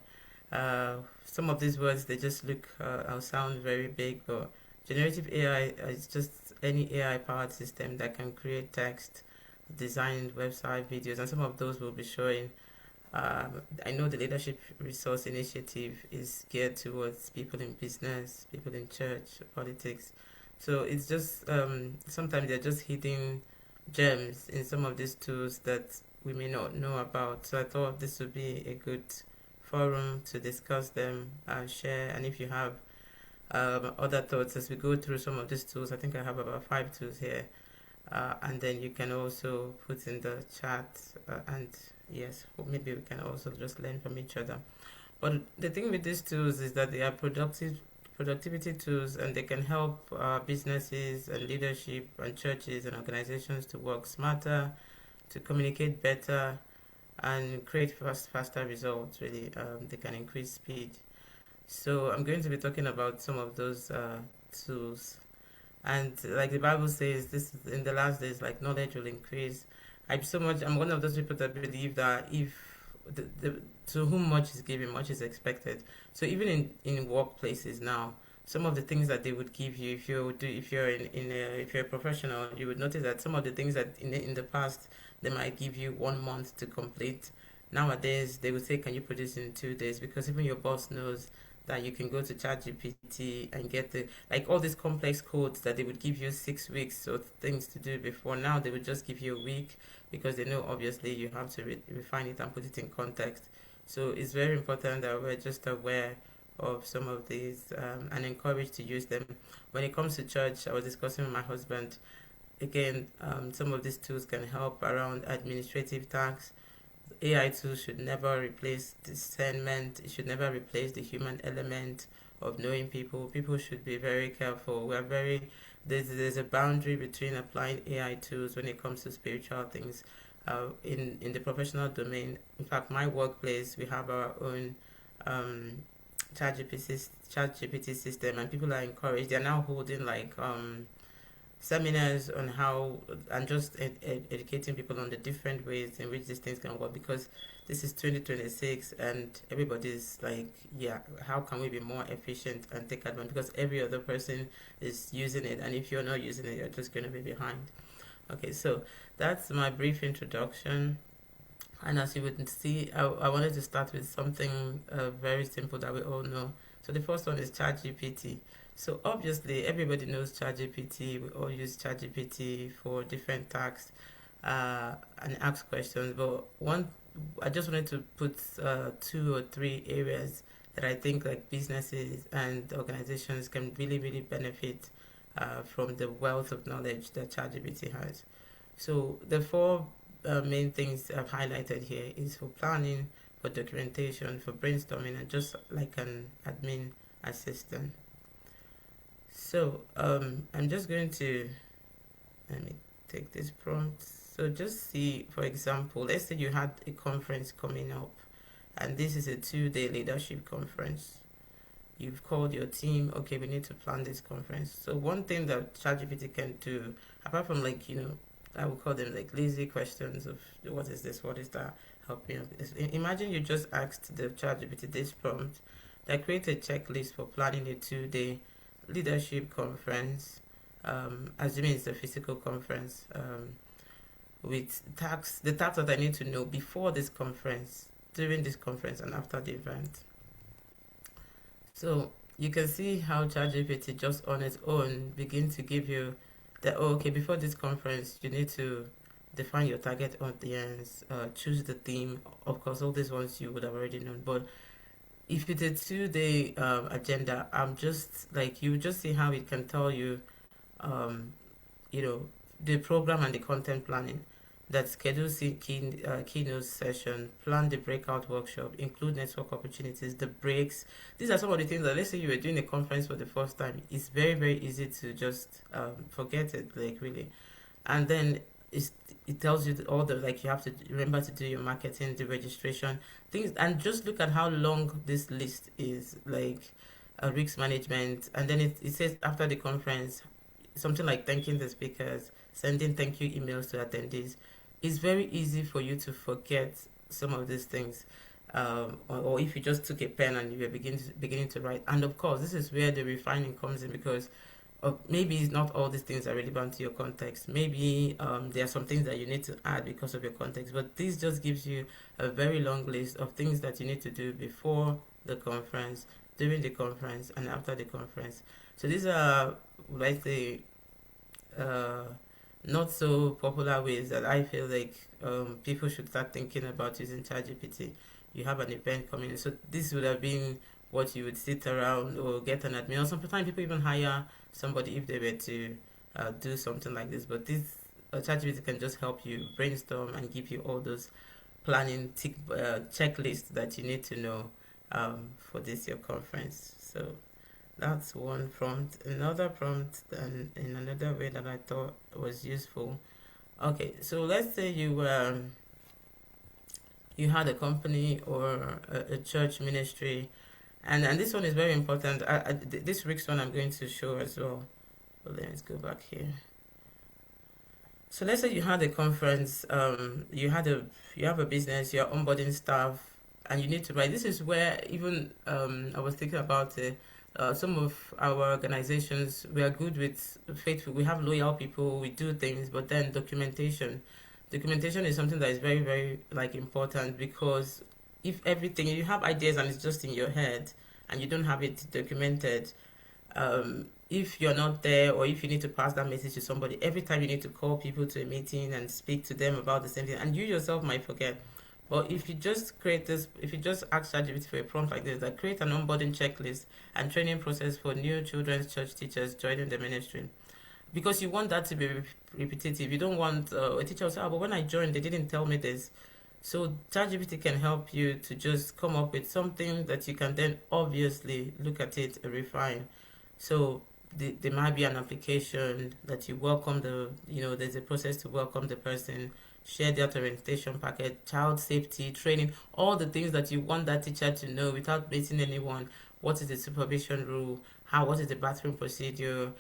Some of these words they just look or sound very big, but generative AI is just any AI powered system that can create text, design website videos, and some of those will be showing. I know the Leadership Resource Initiative is geared towards people in business, people in church, politics. So it's just sometimes they're just hidden gems in some of these tools that we may not know about. So I thought this would be a good forum to discuss them and share. And if you have other thoughts as we go through some of these tools, I think I have about 5 tools here, and then you can also put in the chat, and yes, maybe we can also just learn from each other. But the thing with these tools is that they are productivity tools, and they can help businesses and leadership and churches and organizations to work smarter, to communicate better, and create faster results. Really, they can increase speed. So I'm going to be talking about some of those tools. And like the Bible says, this in the last days, like knowledge will increase. I'm one of those people that believe that if to whom much is given, much is expected. So even in workplaces now, some of the things that they would give you if you're if you're a professional, you would notice that some of the things that in the past they might give you 1 month to complete. Nowadays they would say, can you produce in 2 days? Because even your boss knows that you can go to ChatGPT and get the like all these complex codes that they would give you 6 weeks of things to do before. Now they would just give you a week because they know obviously you have to refine it and put it in context. So it's very important that we're just aware of some of these and encouraged to use them. When it comes to church, I was discussing with my husband. Again, some of these tools can help around administrative tasks. AI tools should never replace discernment. It should never replace the human element of knowing people. People should be very careful. There's a boundary between applying AI tools when it comes to spiritual things. In the professional domain, in fact, my workplace we have our own um, ChatGPT system, and people are encouraged. They are now holding like seminars on how and just educating people on the different ways in which these things can work, because this is 2026 and everybody's like, yeah, how can we be more efficient and take advantage, because every other person is using it, and if you're not using it, you're just going to be behind. Okay, so that's my brief introduction. And as you would see, I wanted to start with something very simple that we all know. So the first one is ChatGPT. So obviously everybody knows ChatGPT. We all use ChatGPT for different tasks and ask questions. But I just wanted to put 2 or 3 areas that I think like businesses and organizations can really really benefit from the wealth of knowledge that ChatGPT has. So the four main things I've highlighted here is for planning, for documentation, for brainstorming, and just like an admin assistant. So I'm just going to let me take this prompt. So just see, for example, let's say you had a conference coming up, and this is a 2-day leadership conference. You've called your team, okay, we need to plan this conference. So one thing that ChatGPT can do, apart from like, I would call them like lazy questions of what is this, what is that, help me. Imagine you just asked the ChatGPT this prompt that create a checklist for planning a 2-day leadership conference, assuming it's a physical conference, with tasks, the tasks that I need to know before this conference. during this conference and after the event. So you can see how ChatGPT just on its own begin to give you that, oh, okay, before this conference you need to define your target audience, choose the theme. Of course, all these ones you would have already known, but if it's a 2 day agenda, I'm just like, you just see how it can tell you, um, you know, the program and the content planning, that schedule keynote session, plan the breakout workshop, include network opportunities, the breaks. These are some of the things that, let's say you were doing a conference for the first time, it's very, very easy to just forget it, like, really. And then it's, it tells you all the, like, you have to remember to do your marketing, the registration things, and just look at how long this list is, like, risk management. And then it says after the conference, something like thanking the speakers, sending thank you emails to attendees. It's very easy for you to forget some of these things. Or if you just took a pen and you were beginning to write. And of course, this is where the refining comes in, because maybe it's not all these things are relevant to your context. Maybe there are some things that you need to add because of your context. But this just gives you a very long list of things that you need to do before the conference, during the conference, and after the conference. So these are, like, the uh, not so popular ways that I feel like people should start thinking about using ChatGPT. You have an event coming, so this would have been what you would sit around or get an admin. Or sometimes people even hire somebody if they were to do something like this. But this ChatGPT can just help you brainstorm and give you all those planning checklists that you need to know for this your conference. So that's one prompt. Another prompt, and in another way that I thought was useful. Okay, so let's say you had a company or a church ministry, and this one is very important. This Rick's one I'm going to show as well. But let's go back here. So let's say you had a conference, you have a business, you're onboarding staff, and you need to write. This is where even I was thinking about it. Some of our organizations, we are good with faithful. We have loyal people. We do things, but then documentation is something that is very, very, like, important, because if everything you have ideas and it's just in your head and you don't have it documented, if you're not there, or if you need to pass that message to somebody, every time you need to call people to a meeting and speak to them about the same thing, and you yourself might forget. But if you just create this, if you just ask ChatGPT for a prompt like this, that create an onboarding checklist and training process for new children's church teachers joining the ministry, because you want that to be repetitive. You don't want a teacher to say, oh, but when I joined, they didn't tell me this. So ChatGPT can help you to just come up with something that you can then obviously look at it and refine. So there might be an application that you welcome there's a process to welcome the person, share that orientation packet, child safety training, all the things that you want that teacher to know without meeting anyone. What is the supervision rule? What is the bathroom procedure?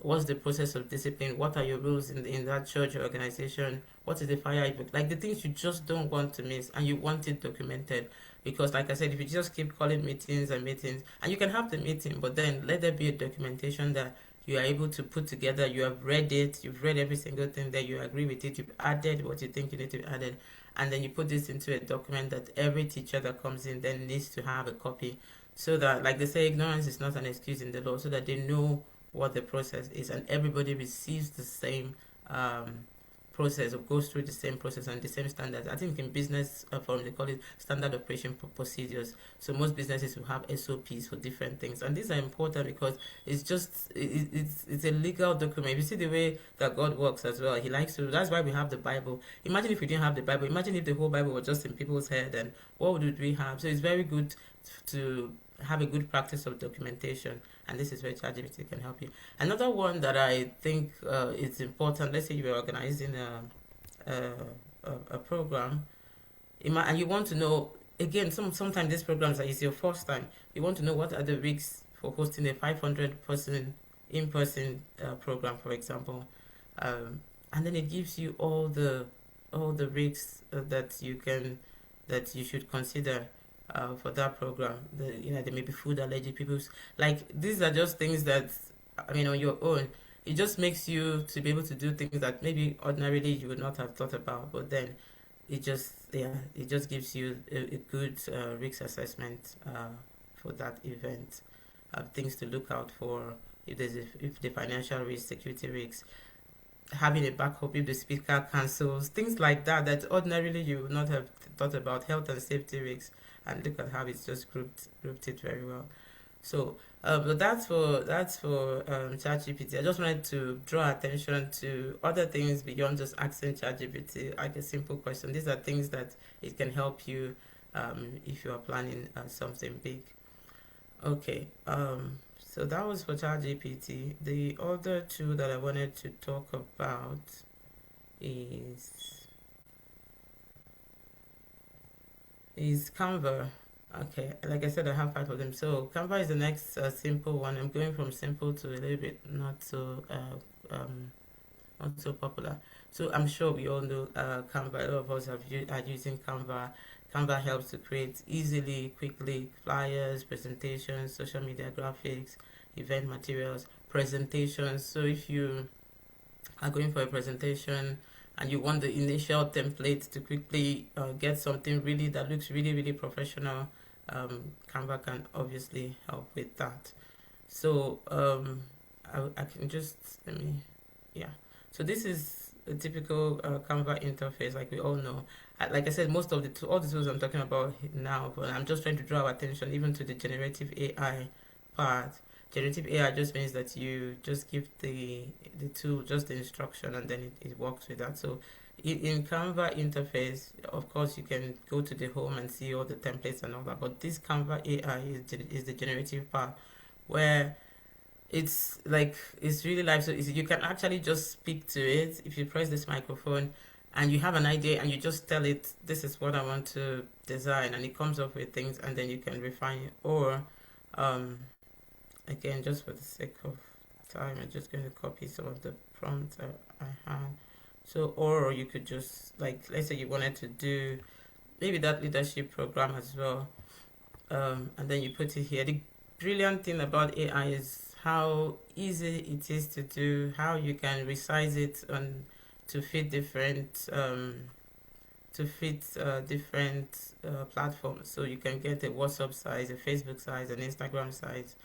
What's the process of discipline? What are your rules in that church or organization? What is the fire effect? Like, the things you just don't want to miss, and you want it documented. Because, like I said, if you just keep calling meetings and meetings, and you can have the meeting, but then let there be a documentation that you are able to put together. You have read it, you've read every single thing there, you agree with it, you've added what you think you need to be added, and then you put this into a document that every teacher that comes in then needs to have a copy, so that, like they say, ignorance is not an excuse in the law, so that they know what the process is, and everybody receives the same process, or goes through the same process and the same standards. I think in business form they call it standard operation procedures. So most businesses will have SOPs for different things, and these are important because it's a legal document. You see the way that God works as well. He likes to. That's why we have the Bible. Imagine if we didn't have the Bible. Imagine if the whole Bible was just in people's head, and what would we have? So it's very good to have a good practice of documentation, and this is where ChatGPT can help you. Another one that I think is important, let's say you are organizing a program, and you want to know, again, sometimes these programs are your first time, you want to know what are the risks for hosting a 500-person in-person program, for example, and then it gives you all the risks that you should consider for that program. There may be food allergy. People's, like, these are just things that, I mean, on your own, it just makes you to be able to do things that maybe ordinarily you would not have thought about. But then it just gives you a good risk assessment for that event. Things to look out for if the financial risk, security risks, having a backup if the speaker cancels, things like that that ordinarily you would not have thought about, health and safety risks, and look at how it's just grouped it very well. So, but that's for ChatGPT. I just wanted to draw attention to other things beyond just asking ChatGPT like a simple question. These are things that it can help you if you are planning something big. Okay. So that was for ChatGPT. The other two that I wanted to talk about is Canva. Okay, like I said, I have 5 of them. So Canva is the next simple one. I'm going from simple to a little bit not so popular. So I'm sure we all know Canva. A lot of us are using Canva. Canva helps to create easily, quickly flyers, presentations, social media graphics, event materials, presentations. So if you are going for a presentation and you want the initial template to quickly get something really that looks really, really professional, Canva can obviously help with that. So I can just let me, yeah. So this is a typical Canva interface, like we all know. Like I said, most of all the tools I'm talking about now, but I'm just trying to draw our attention even to the generative AI part. Generative AI just means that you just give the tool just the instruction and then it works with that. So in Canva interface, of course, you can go to the home and see all the templates and all that. But this Canva AI is the generative part where it's really live. So you can actually just speak to it if you press this microphone and you have an idea and you just tell it this is what I want to design, and it comes up with things, and then you can refine it. Or um, again, just for the sake of time, I'm just going to copy some of the prompts I had. So, or you could just, like, let's say you wanted to do maybe that leadership program as well, and then you put it here. The brilliant thing about AI is how easy it is to do, how you can resize it on to fit different platforms. So you can get a WhatsApp size, a Facebook size, an Instagram size,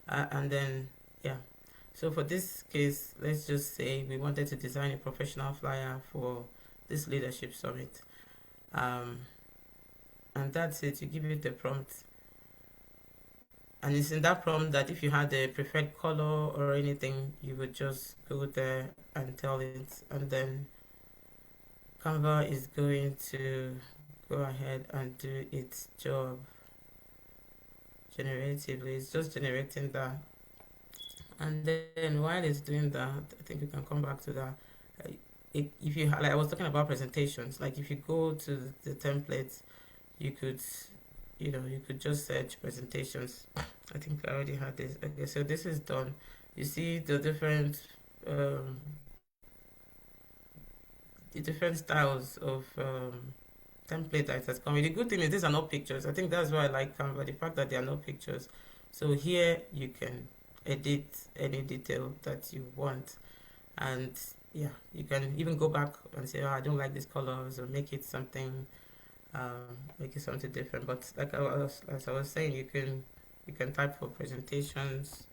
and then yeah. So for this case, let's just say we wanted to design a professional flyer for this leadership summit, um, and that's it. You give it the prompt, and it's in that prompt that if you had a preferred color or anything, you would just go there and tell it, and then Canva is going to go ahead and do its job generatively. It's just generating that, and then while it's doing that, I think we can come back to that. If you like, I was talking about presentations. Like if you go to the templates, you could, you could just search presentations. I think I already had this. Okay, so this is done. You see um, the different styles of template that has come. The good thing is these are not pictures. I think that's why I like Canva, the fact that they are not pictures. So here you can edit any detail that you want, and yeah, you can even go back and say, oh, I don't like these colors, or make it something different. But as I was saying, you can type for presentations.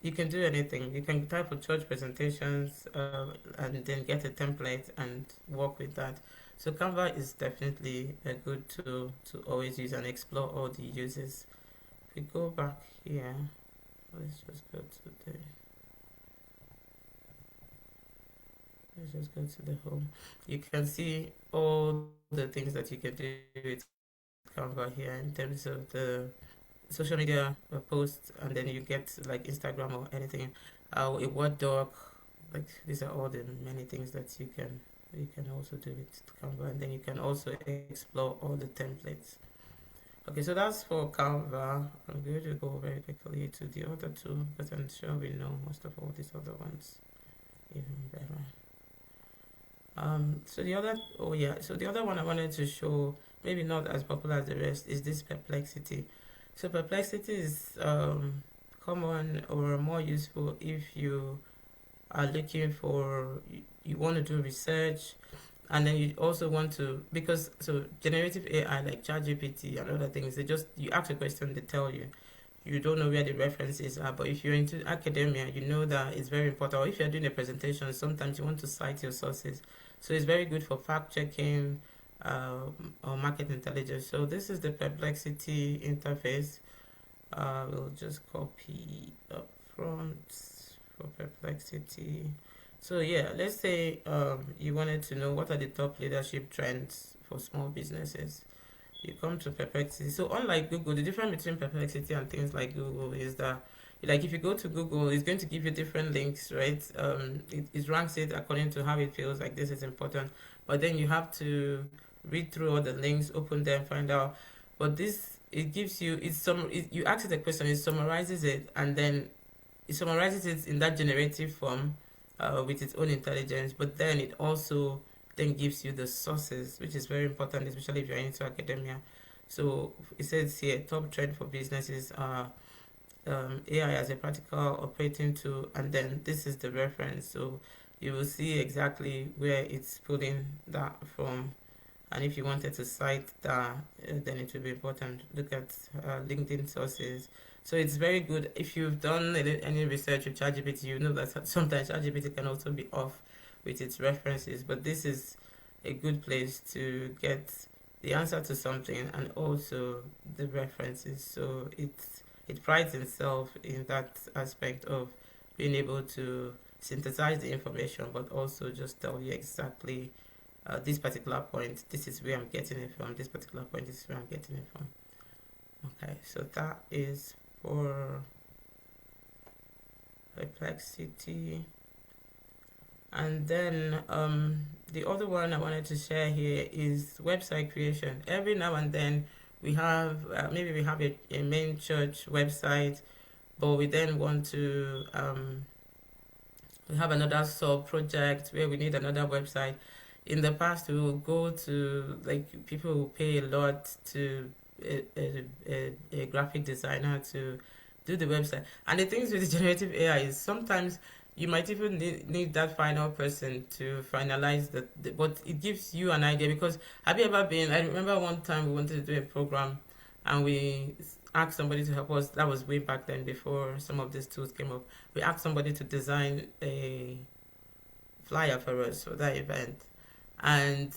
You can do anything. You can type for church presentations, and then get a template and work with that. So Canva is definitely a good tool to always use and explore all the uses. If we go back here, let's just go to the let's just go to the home. You can see all the things that you can do with Canva here in terms of the social media posts, and then you get like Instagram or anything, a Word doc. Like these are all the many things that you can also do with Canva, and then you can also explore all the templates. Okay, so that's for Canva. I'm going to go very quickly to the other two because I'm sure we know most of all these other ones even better. So the other one I wanted to show, maybe not as popular as the rest, is this Perplexity. So Perplexity is common or more useful if you are looking for, you want to do research, And then you also want to, because so generative AI like ChatGPT and other things, they just, you ask a question, they tell you. You don't know where the references are, but if you're into academia, you know that it's very important. Or if you're doing a presentation, sometimes you want to cite your sources. So it's very good for fact checking or market intelligence. So this is the Perplexity interface. We'll just copy up front for Perplexity. So yeah, let's say you wanted to know what are the top leadership trends for small businesses. You come to Perplexity. So unlike Google, the difference between Perplexity and things like Google is that, like, if you go to Google, it's going to give you different links, right? It ranks it according to how it feels like this is important, but then you have to read through all the links, open them, find out. But this, it gives you, you ask it a question, it summarizes it, and then it summarizes it in that generative form with its own intelligence, but then it also then gives you the sources, which is very important, especially if you're into academia. So it says here, top trend for businesses are AI as a practical operating tool, and then this is the reference. So you will see exactly where it's pulling that from. And if you wanted to cite that, then it will be important. Look at LinkedIn sources. So it's very good. If you've done any research with ChatGPT, you know that sometimes ChatGPT can also be off with its references. But this is a good place to get the answer to something and also the references. So it prides itself in that aspect of being able to synthesize the information, but also just tell you exactly this particular point, this is where I'm getting it from. This particular point, this is where I'm getting it from. Okay, so that is for Perplexity. And then the other one I wanted to share here is website creation. Every now and then we have, maybe we have a main church website, but we then want to, we have another sub project where we need another website. In the past, we will go to, like, people will pay a lot to a graphic designer to do the website. And the things with the generative AI is sometimes you might even need that final person to finalize but it gives you an idea. Because have you ever been, I remember one time we wanted to do a program and we asked somebody to help us. That was way back then, before some of these tools came up. We asked somebody to design a flyer for us for that event, and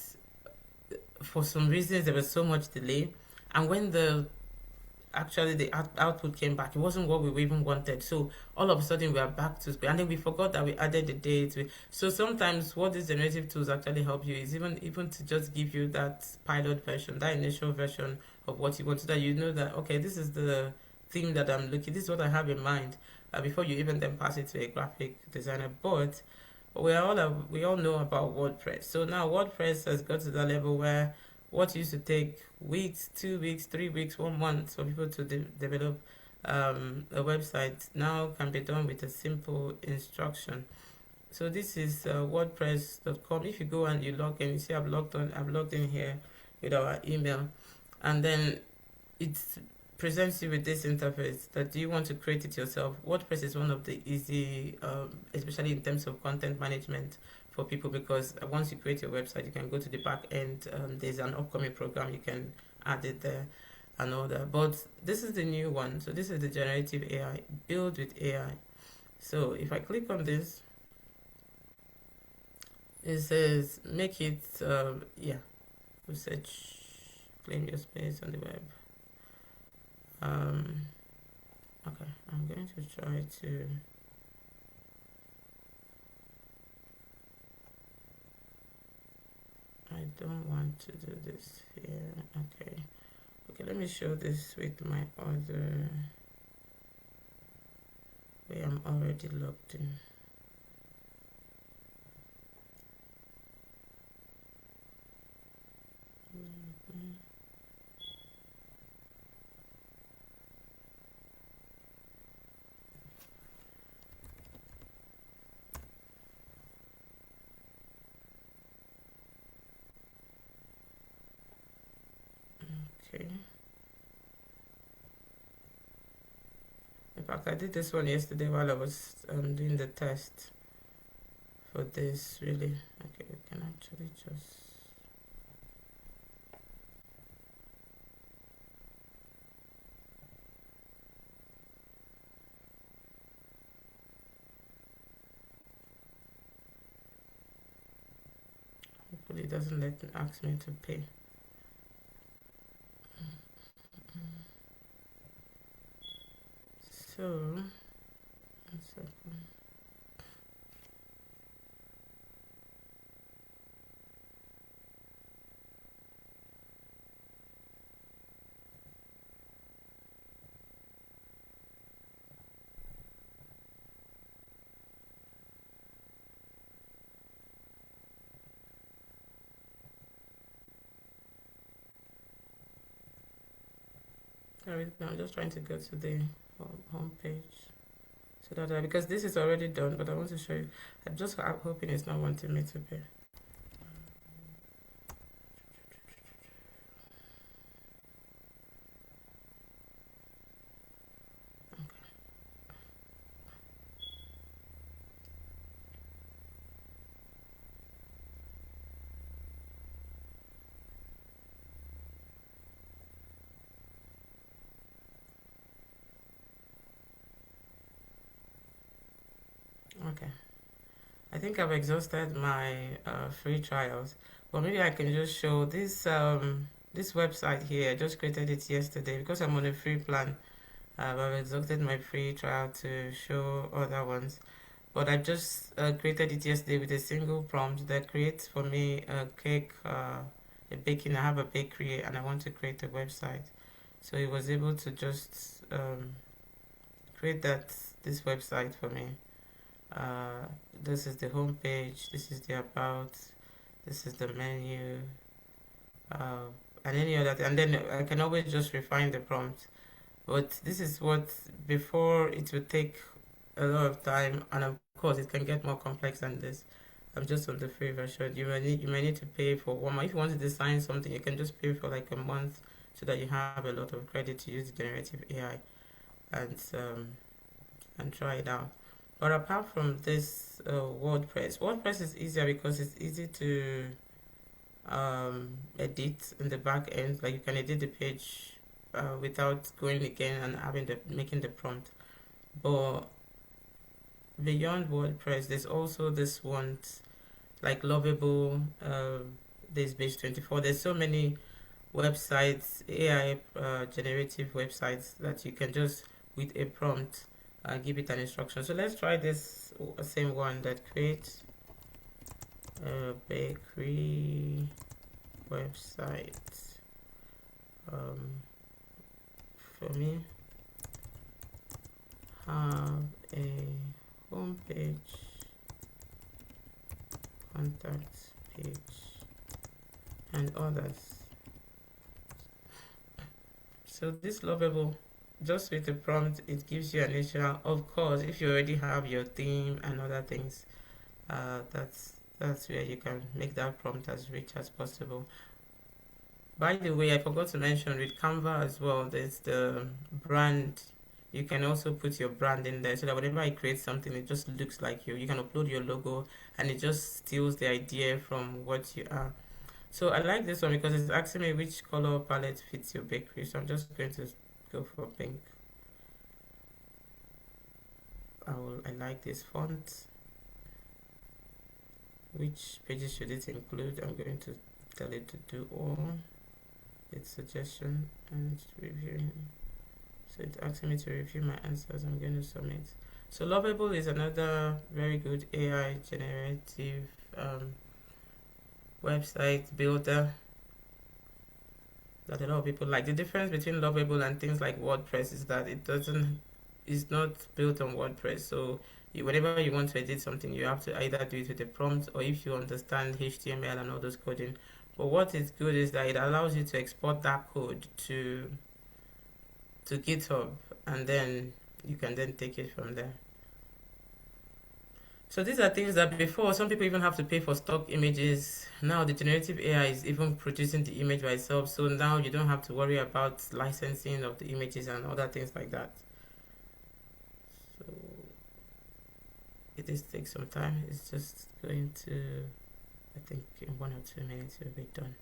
for some reasons there was so much delay, and when the output came back, it wasn't what we even wanted. So all of a sudden we are back to square, and then we forgot that we added the date. So sometimes what these generative tools actually help you is even to just give you that pilot version, that initial version of what you want, so that you know that, okay, this is the theme that I'm looking, this is what I have in mind, before you even then pass it to a graphic designer. But we all know about WordPress. So now WordPress has got to that level where what used to take weeks, 2 weeks, 3 weeks, 1 month for people to develop a website now can be done with a simple instruction. So this is WordPress.com. If you go and you log in, you see I'm logged in here with our email, and then it presents you with this interface that, do you want to create it yourself? WordPress is one of the easy, especially in terms of content management for people, because once you create your website, you can go to the back end. There's an upcoming program, you can add it there and all that. But this is the new one. So this is the generative AI, build with AI. So if I click on this, it says make it, research, claim your space on the web. Okay, I'm going to try to. I don't want to do this here. Okay, let me show this with my other, where I'm already logged in. Okay. In fact, I did this one yesterday while I was doing the test for this really. Okay, we can actually just hopefully it doesn't ask me to pay. So, one second. Sorry, I'm just trying to go to the home page so that because this is already done, but I want to show you. I'm just hoping it's not wanting me to pay. Okay. I think I've exhausted my free trials, but maybe I can just show this website here. I just created it yesterday because I'm on a free plan. I've exhausted my free trial to show other ones, but I just created it yesterday with a single prompt that creates for me a cake, a baking. I have a bakery and I want to create a website, so it was able to just create this website for me. Uh, this is the home page, this is the about, this is the menu, uh, and any other thing. And then I can always just refine the prompt. But this is what, before it would take a lot of time, and of course it can get more complex than this. I'm just on the free version. You may need to pay for 1 month. If you want to design something, you can just pay for like a month so that you have a lot of credit to use the generative AI and try it out. But apart from this, WordPress is easier because it's easy to edit in the back end. Like you can edit the page without going again and making the prompt. But beyond WordPress, there's also this one like Lovable. There's Base 24. There's so many websites, AI generative websites that you can just with a prompt give it an instruction. So let's try this same one that creates a bakery website for me. Have a home page, contact page, and others. So this Lovable, just with the prompt, it gives you an initial. Of course, if you already have your theme and other things, that's where you can make that prompt as rich as possible. By the way, I forgot to mention with Canva as well, there's the brand. You can also put your brand in there so that whenever I create something, it just looks like you. You can upload your logo and it just steals the idea from what you are. So I like this one because it's asking me which color palette fits your bakery. So I'm just going to go for pink. I like this font. Which pages should it include? I'm going to tell it to do all. Its suggestion and reviewing. So it's asking me to review my answers. I'm going to submit. So Lovable is another very good AI generative website builder that a lot of people like. The difference between Lovable and things like WordPress is that it's not built on WordPress. So whenever you want to edit something, you have to either do it with a prompt or if you understand HTML and all those coding. But what is good is that it allows you to export that code to GitHub, and then you can then take it from there. So these are things that before some people even have to pay for stock images. Now the generative AI is even producing the image by itself. So now you don't have to worry about licensing of the images and other things like that. So this takes some time. It's just going to, I think in 1 or 2 minutes it'll be done.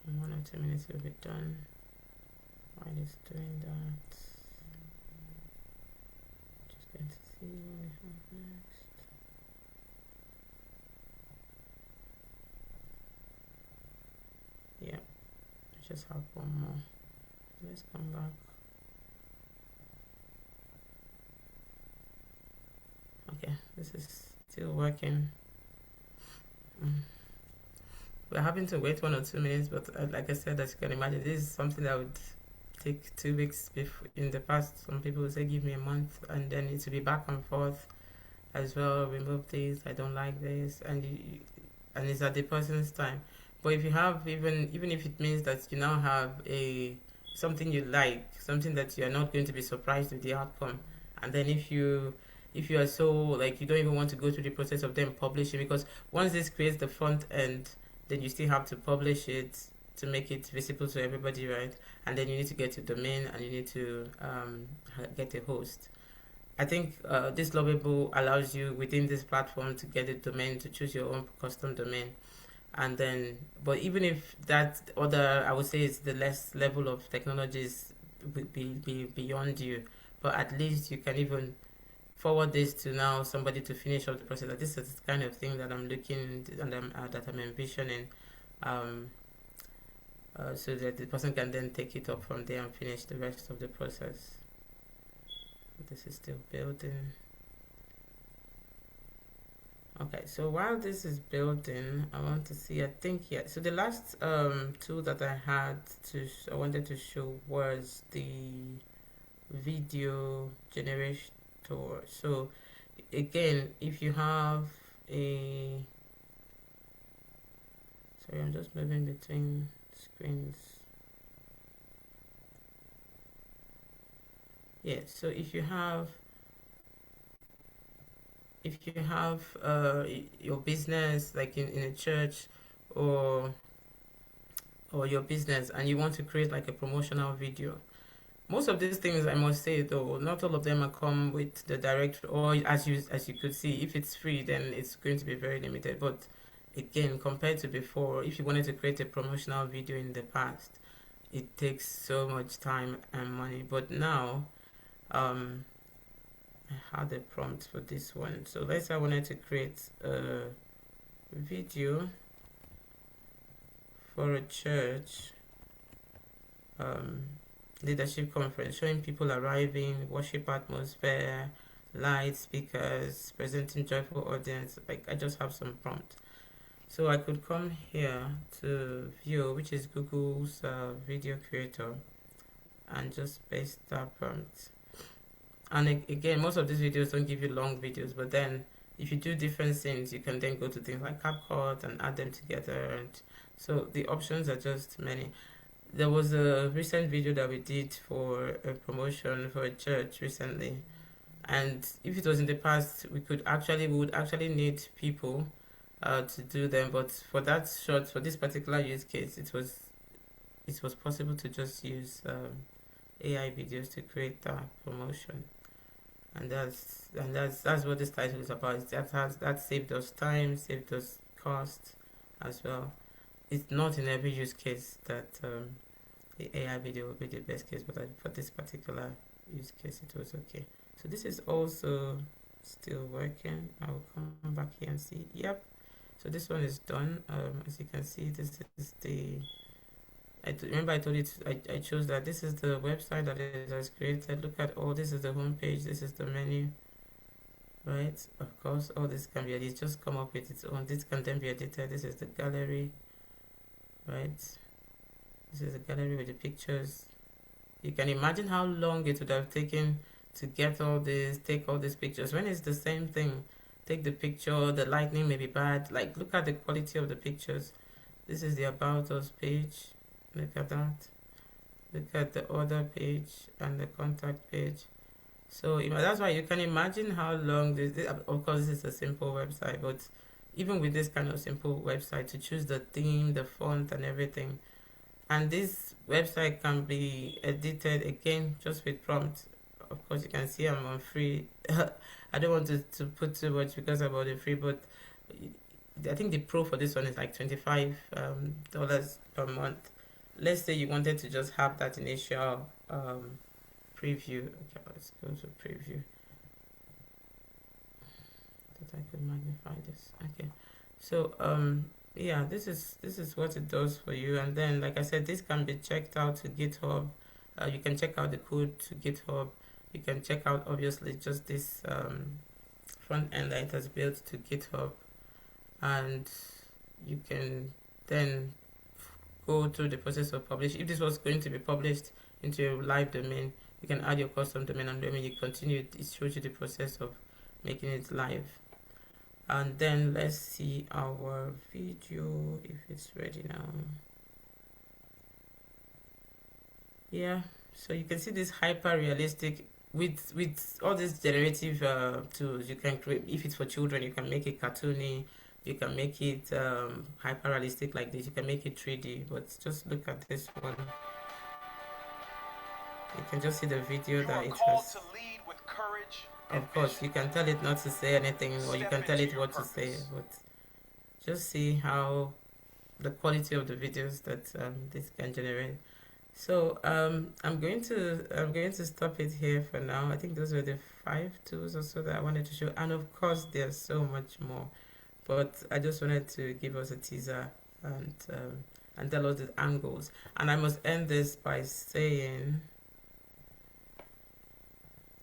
In 1 or 2 minutes it'll be done. While it's doing that, just going to see what we have next. Yeah, I just have one more. Let's come back. Okay, this is still working. We're having to wait 1 or 2 minutes, but like I said, as you can imagine, this is something that would take 2 weeks. In the past, some people would say give me a month, and then it will be back and forth as well. Remove this, I don't like this, and it's at the person's time. But if you have, even if it means that you now have something you like, something that you are not going to be surprised with the outcome, and then if you are so like you don't even want to go through the process of them publishing, because once this creates the front end, then you still have to publish it to make it visible to everybody, right? And then you need to get a domain, and you need to get a host. I think this Lovable allows you within this platform to get a domain, to choose your own custom domain. And then, but even if that other, I would say it's the less level of technologies be beyond you, but at least you can even forward this to now somebody to finish up the process. This is the kind of thing that I'm looking and that I'm envisioning, so that the person can then take it up from there and finish the rest of the process. This is still building. Okay, so while this is building, I want to see, I think, yeah, so the last tool that I wanted to show was the video generator. So again, if you have sorry, I'm just moving between screens. Yeah, so if you have your business, like in a church or your business, and you want to create like a promotional video, most of these things, I must say though, not all of them are come with the direct, or as you could see, if it's free then it's going to be very limited. But again, compared to before, if you wanted to create a promotional video in the past, it takes so much time and money. But now I had a prompt for this one. So let's say I wanted to create a video for a church leadership conference, showing people arriving, worship atmosphere, lights, speakers, presenting joyful audience. Like, I just have some prompt. So I could come here to view, which is Google's video creator, and just paste that prompt. And again, most of these videos don't give you long videos, but then if you do different things, you can then go to things like CapCut and add them together. And so the options are just many. There was a recent video that we did for a promotion for a church recently, and if it was in the past, we would actually need people to do them. But for this particular use case, it was possible to just use AI videos to create that promotion. And that's what this title is about. That saved us time, saved us cost as well. It's not in every use case that the AI video will be the best case, but for this particular use case, it was okay. So this is also still working. I will come back here and see. Yep. So this one is done. As you can see, this is the. Remember I told you I chose that. This is the website that it has created. Look at all. This is the home page. This is the menu. Right. Of course, all this can be edited. Just come up with its own. This can then be edited. This is the gallery. Right. This is the gallery with the pictures. You can imagine how long it would have taken to get all this, take all these pictures. When it's the same thing, take the picture, the lighting may be bad. Like, look at the quality of the pictures. This is the About Us page. Look at that. Look at the order page and the contact page. So that's why you can imagine how long this. Of course, this is a simple website, but even with this kind of simple website, to choose the theme, the font, and everything, And this website can be edited again just with prompt. Of course, you can see I'm on free. I don't want to put too much because about the free, but I think the pro for this one is like $25 per month. Let's say you wanted to just have that initial preview. Okay, let's go to preview. That I could magnify this. Okay, so yeah, this is what it does for you. And then, like I said, this can be checked out to GitHub. You can check out the code to GitHub. You can check out obviously just this front end that it has built to GitHub, and you can then go through the process of publish. If this was going to be published into a live domain, you can add your custom domain, and when you continue, it shows you the process of making it live. And then let's see our video if it's ready now. Yeah, so you can see this hyper realistic with all these generative tools. You can create, if it's for children, you can make it cartoony, you can make it hyper realistic like this, you can make it 3D. But just look at this one, you can just see the video that it has. Of course, you can tell it not to say anything, or you can tell it what to say, but just see how the quality of the videos that this can generate. So I'm going to stop it here for now. I think those were the 5 tools or so that I wanted to show, and of course there's so much more, but I just wanted to give us a teaser and tell us the angles. And I must end this by saying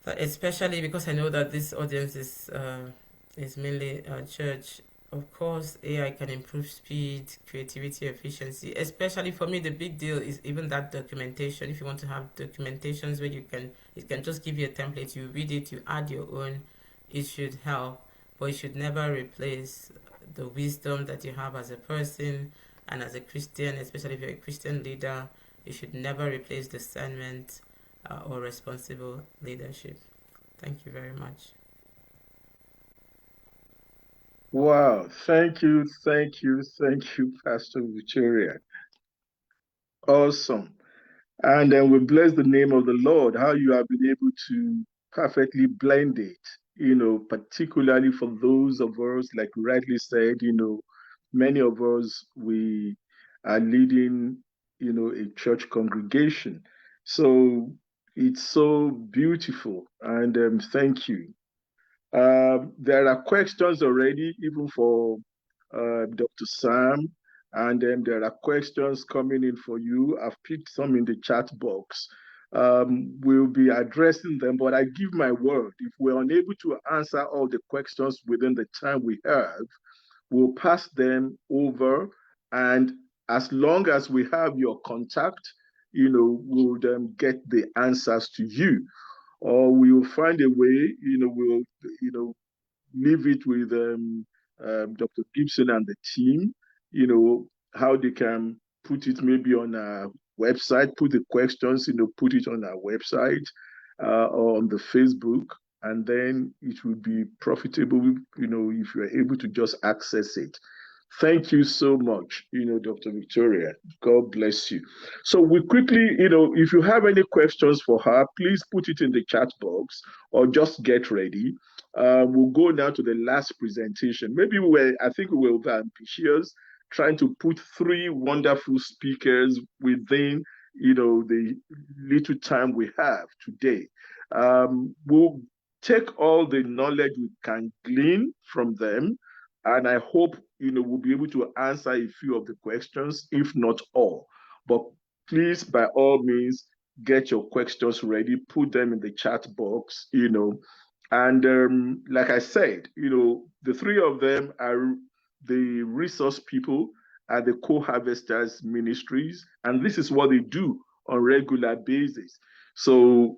that, especially because I know that this audience is mainly church. Of course, AI can improve speed, creativity, efficiency. Especially for me, the big deal is even that documentation. If you want to have documentations where it can just give you a template, you read it, you add your own, it should help. But it should never replace the wisdom that you have as a person and as a Christian, especially if you're a Christian leader. It should never replace discernment or responsible leadership. Thank you very much. Wow. Thank you, Pastor Victoria. Awesome. And then we bless the name of the Lord, how you have been able to perfectly blend it, particularly for those of us, like you rightly said, many of us, we are leading, a church congregation. So it's so beautiful. And thank you. There are questions already, even for Dr. Sam, and then there are questions coming in for you. I've picked some in the chat box. We'll be addressing them, but I give my word, if we're unable to answer all the questions within the time we have, we'll pass them over. And as long as we have your contact, we'll get the answers to you, or we will find a way, we'll, leave it with Dr. Gibson and the team, how they can put it maybe on our website, put the questions, put it on our website or on the Facebook, and then it will be profitable, if you're able to just access it. Thank you so much, Dr. Victoria. God bless you. So we quickly, if you have any questions for her, please put it in the chat box or just get ready. We'll go now to the last presentation. Maybe I think we were ambitious, trying to put 3 wonderful speakers within, the little time we have today. We'll take all the knowledge we can glean from them, and I hope, we'll be able to answer a few of the questions, if not all. But please, by all means, get your questions ready, put them in the chat box, and like I said, the 3 of them are the resource people at the Co-Harvesters Ministries, and this is what they do on a regular basis. So,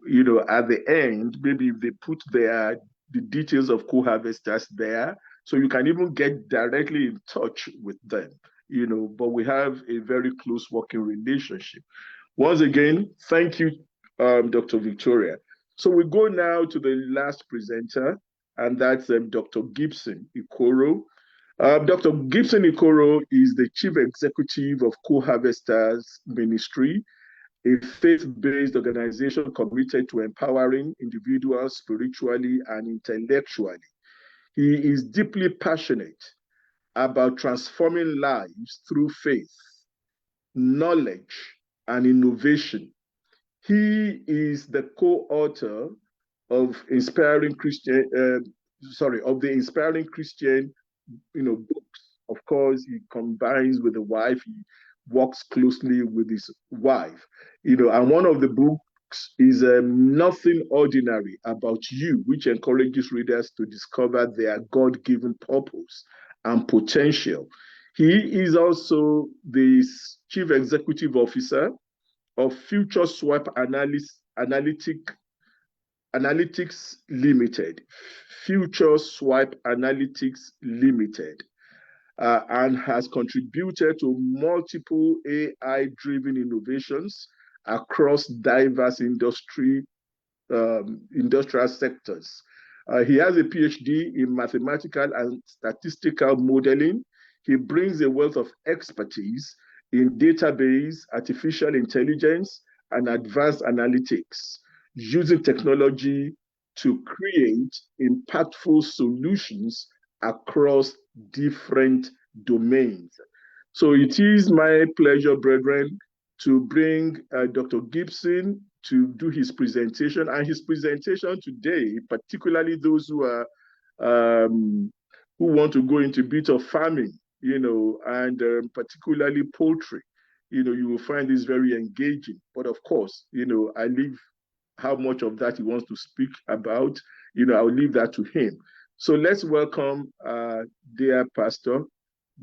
at the end, maybe if they put the details of Co-Harvesters there, so you can even get directly in touch with them, but we have a very close working relationship. Once again, thank you, Dr. Victoria. So we go now to the last presenter, and that's Dr. Gibson Ikoro. Dr. Gibson Ikoro is the Chief Executive of Co-Harvesters Ministry, a faith-based organization committed to empowering individuals spiritually and intellectually. He is deeply passionate about transforming lives through faith, knowledge, and innovation. He is the co-author of Inspiring Christian, of the Inspiring Christian, books. Of course, he combines with the wife. He works closely with his wife, and one of the books is Nothing Ordinary About You, which encourages readers to discover their God-given purpose and potential. He is also the Chief Executive Officer of Future Swap Analytics Limited, Future Swipe Analytics Limited, and has contributed to multiple AI-driven innovations across diverse industrial sectors. He has a PhD in mathematical and statistical modeling. He brings a wealth of expertise in database, artificial intelligence, and advanced analytics, using technology to create impactful solutions across different domains. So it is my pleasure, brethren, to bring Dr. Gibson to do his presentation. And his presentation today, particularly those who want to go into a bit of farming, and particularly poultry, you will find this very engaging. But of course, I leave how much of that he wants to speak about, I'll leave that to him. So let's welcome dear Pastor,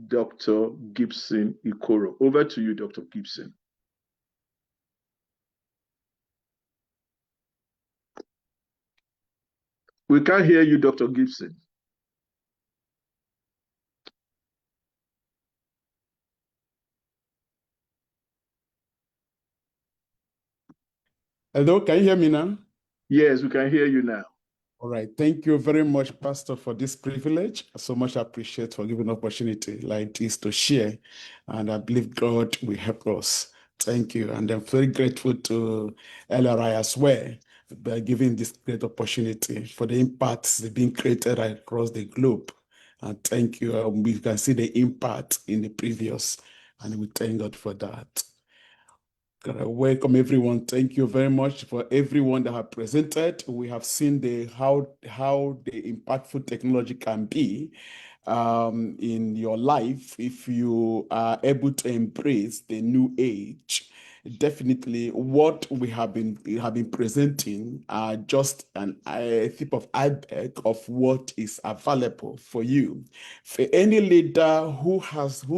Dr. Gibson Ikoro. Over to you, Dr. Gibson. We can't hear you, Dr. Gibson. Hello, can you hear me now? Yes, we can hear you now. All right. Thank you very much, Pastor, for this privilege. So much appreciate for giving opportunity like this to share. And I believe God will help us. Thank you. And I'm very grateful to LRI as well by giving this great opportunity for the impacts being created right across the globe. And thank you. We can see the impact in the previous, and we thank God for that. Welcome everyone. Thank you very much for everyone that have presented. We have seen how the impactful technology can be in your life if you are able to embrace the new age. Definitely, what we have been presenting are just a tip of iceberg of what is available for you. For any leader who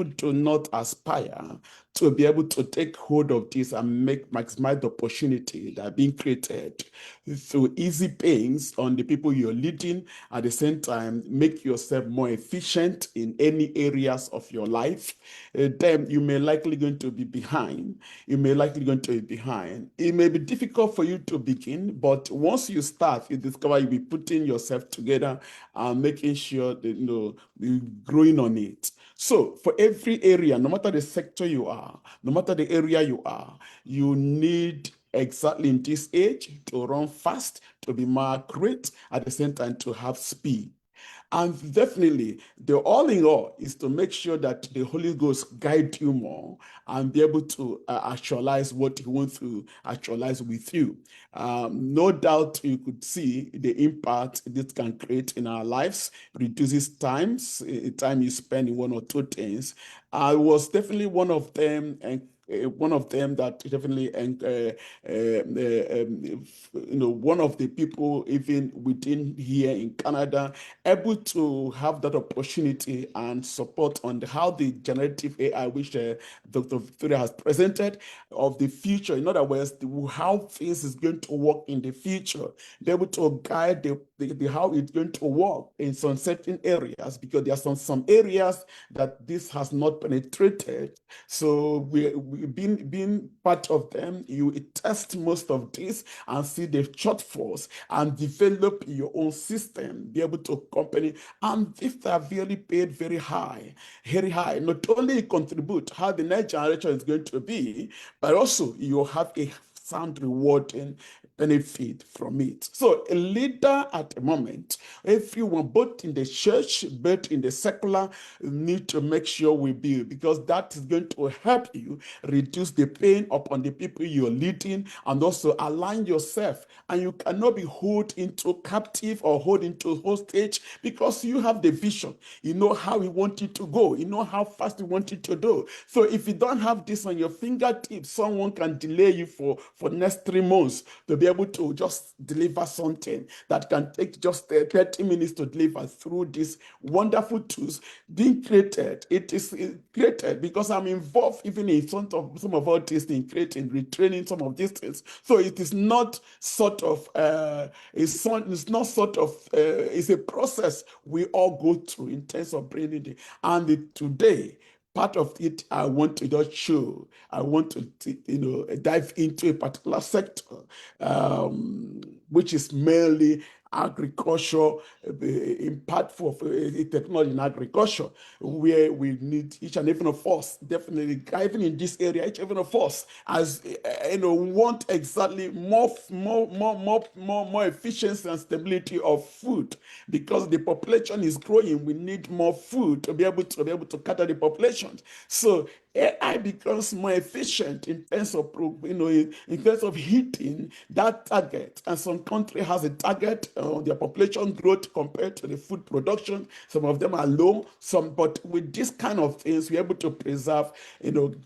do not aspire to be able to take hold of this and maximize the opportunity that are being created through easy pains on the people you're leading, at the same time, make yourself more efficient in any areas of your life, then you may likely going to be behind. It may be difficult for you to begin, but once you start, you discover you'll be putting yourself together and making sure that you're growing on it. So for every area, no matter the sector you are, no matter the area you are, you need exactly in this age to run fast, to be more accurate, at the same time to have speed. And definitely, the all in all is to make sure that the Holy Ghost guide you more and be able to actualize what He wants to actualize with you. No doubt you could see the impact this can create in our lives, reduces time you spend in one or two things. I was definitely one of them, and one of them that definitely, one of the people even within here in Canada, able to have that opportunity and support on how the generative AI, which Dr. Victoria has presented, of the future. In other words, how things is going to work in the future, be able to guide how it's going to work in some certain areas, because there are some areas that this has not penetrated. So being part of them, you test most of this and see the shortfalls and develop your own system, be able to accompany. And if they are really paid very high, not only you contribute how the next generation is going to be, but also you have a sound rewarding benefit from it. So a leader at the moment, everyone, both in the church, both in the secular, need to make sure we build, because that is going to help you reduce the pain upon the people you're leading, and also align yourself. And you cannot be held into captive or held into hostage, because you have the vision. You know how you want it to go. You know how fast you want it to do. So if you don't have this on your fingertips, someone can delay you for next 3 months to be able to just deliver something that can take just 30 minutes to deliver through these wonderful tools being created. It is created because I'm involved even in some of our things in creating, retraining some of these things. So it is not sort of, it's not sort of, it's a process we all go through in terms of bringing it. And today, part of it, I want to just show. I want to, dive into a particular sector, which is mainly agriculture, impactful technology in agriculture, where we need each and every one of us, definitely, even in this area, each and every one of us, as want exactly more efficiency and stability of food, because the population is growing. We need more food to be able to cater the population. So AI becomes more efficient in terms of, in terms of hitting that target. And some country has a target on their population growth compared to the food production. Some of them are low. But with this kind of things, we're able to preserve,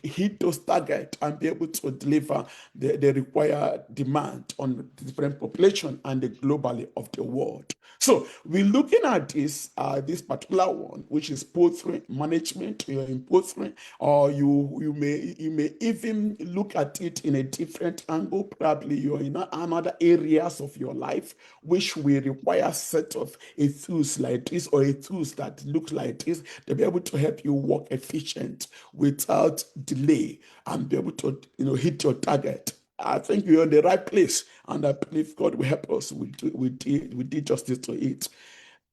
hit those targets and be able to deliver the required demand on the different population and the globally of the world. So we're looking at this particular one, which is poultry management. You're in poultry, or you may even look at it in a different angle. Probably you're in another areas of your life which will require a set of a tools like this, or a tools that look like this, to be able to help you work efficient without delay and be able to hit your target. I think we're in the right place, and I believe God will help us. We did justice to it.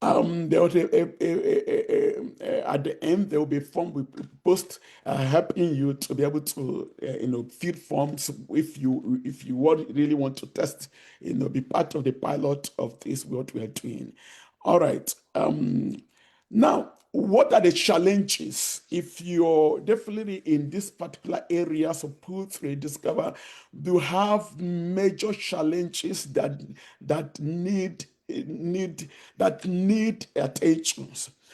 There was at the end, there will be a form we post helping you to be able to fill forms if you really want to test, be part of the pilot of this, what we are doing. All right. Now, what are the challenges if you're definitely in this particular areas of poultry? Discover you have major challenges that need attention.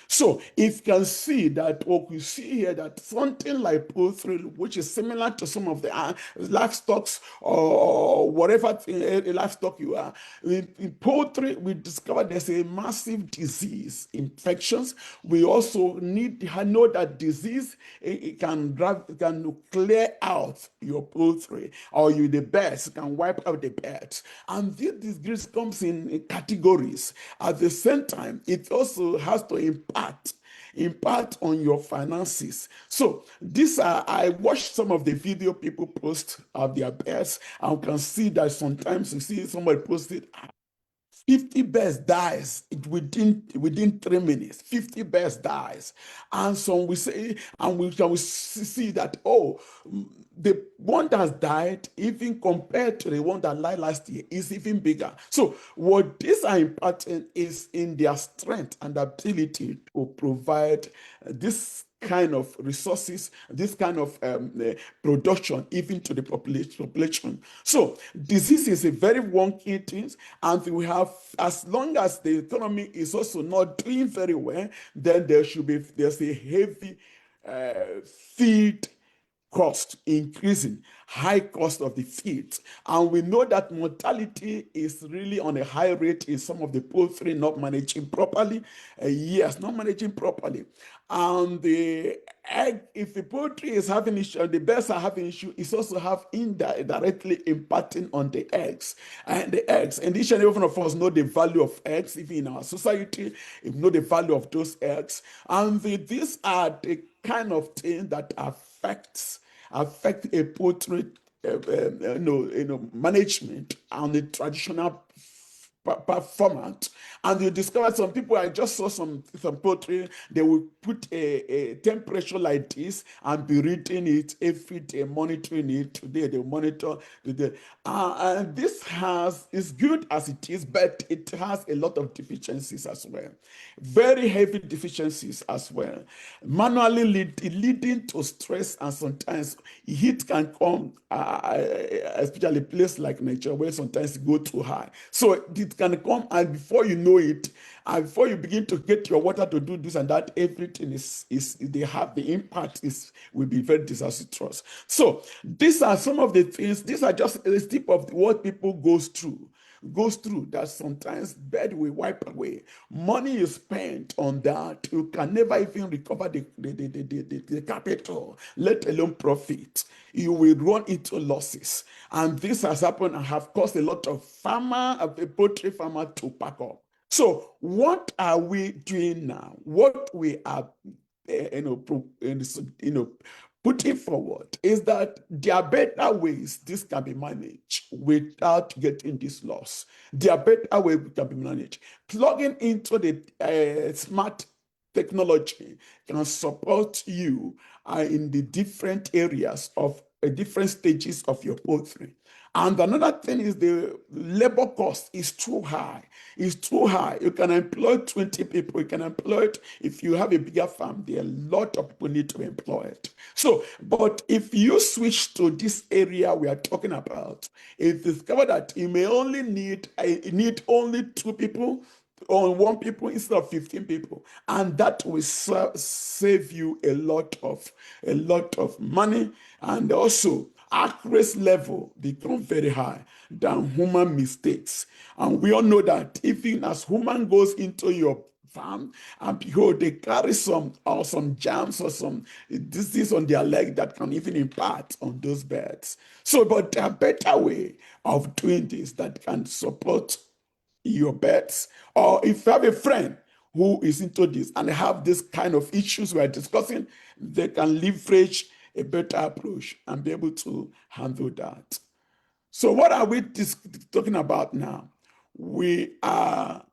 So if you can see that, what we see here, that something like poultry, which is similar to some of the livestock or whatever livestock you are, in poultry, we discover there's a massive disease infections. We also need to know that disease it can clear out your poultry, or the birds can wipe out the birds. And this disease comes in categories. At the same time, it also has to impact on your finances. So I watched some of the video people post of their birds, and can see that sometimes you see somebody posted 50 birds dies within 3 minutes. 50 birds dies, and some we say, and we can see that the one that has died, even compared to the one that died last year, is even bigger. So what these are important is in their strength and ability to provide this kind of resources, this kind of production, even to the population. So disease is a very wonky thing, and we have, as long as the economy is also not doing very well, then there's a heavy feed cost increasing, high cost of the feed. And we know that mortality is really on a high rate in some of the poultry not managing properly. Not managing properly. And the egg, if the poultry is having issue, the birds are having issue, it's also have indirectly impacting on the eggs. And the eggs, and each and every one of us know the value of eggs, even in our society, we know the value of those eggs. And these are the kind of thing that affects affect a poultry management and the traditional format. And you discover some people, I just saw some poultry, they will put a temperature like this and be reading it every day, monitoring it. Today they monitor today. And this is good as it is, but it has a lot of deficiencies as well. Very heavy deficiencies as well. Manually leading to stress, and sometimes heat can come, especially a place like Nigeria where sometimes it go too high. So it can come, and before you know it, and before you begin to get your water to do this and that, everything is they have the impact will be very disastrous. So these are some of the things. These are just a tip of what people goes through that sometimes bed will wipe away. Money is spent on that. You can never even recover the capital, let alone profit. You will run into losses. And this has happened and have caused a lot of poultry farmer to pack up. So what are we doing now? What we are putting forward is that there are better ways this can be managed without getting this loss. There are better ways it can be managed. Plugging into the smart technology can support you in the different areas of different stages of your poultry. And another thing is the labor cost is too high. It's too high. You can employ 20 people. You can employ it if you have a bigger farm. There are a lot of people need to be employed. So, but if you switch to this area we are talking about, it discover that you may only need only 2 people on 1 people instead of 15 people, and that will save you a lot of money, and also accuracy level become very high than human mistakes. And we all know that even as human goes into your farm and behold, they carry some germs or some disease on their leg that can even impact on those birds. So, but there are better way of doing this that can support your pets, or if you have a friend who is into this and have this kind of issues we are discussing, they can leverage a better approach and be able to handle that. So what are we talking about now? We are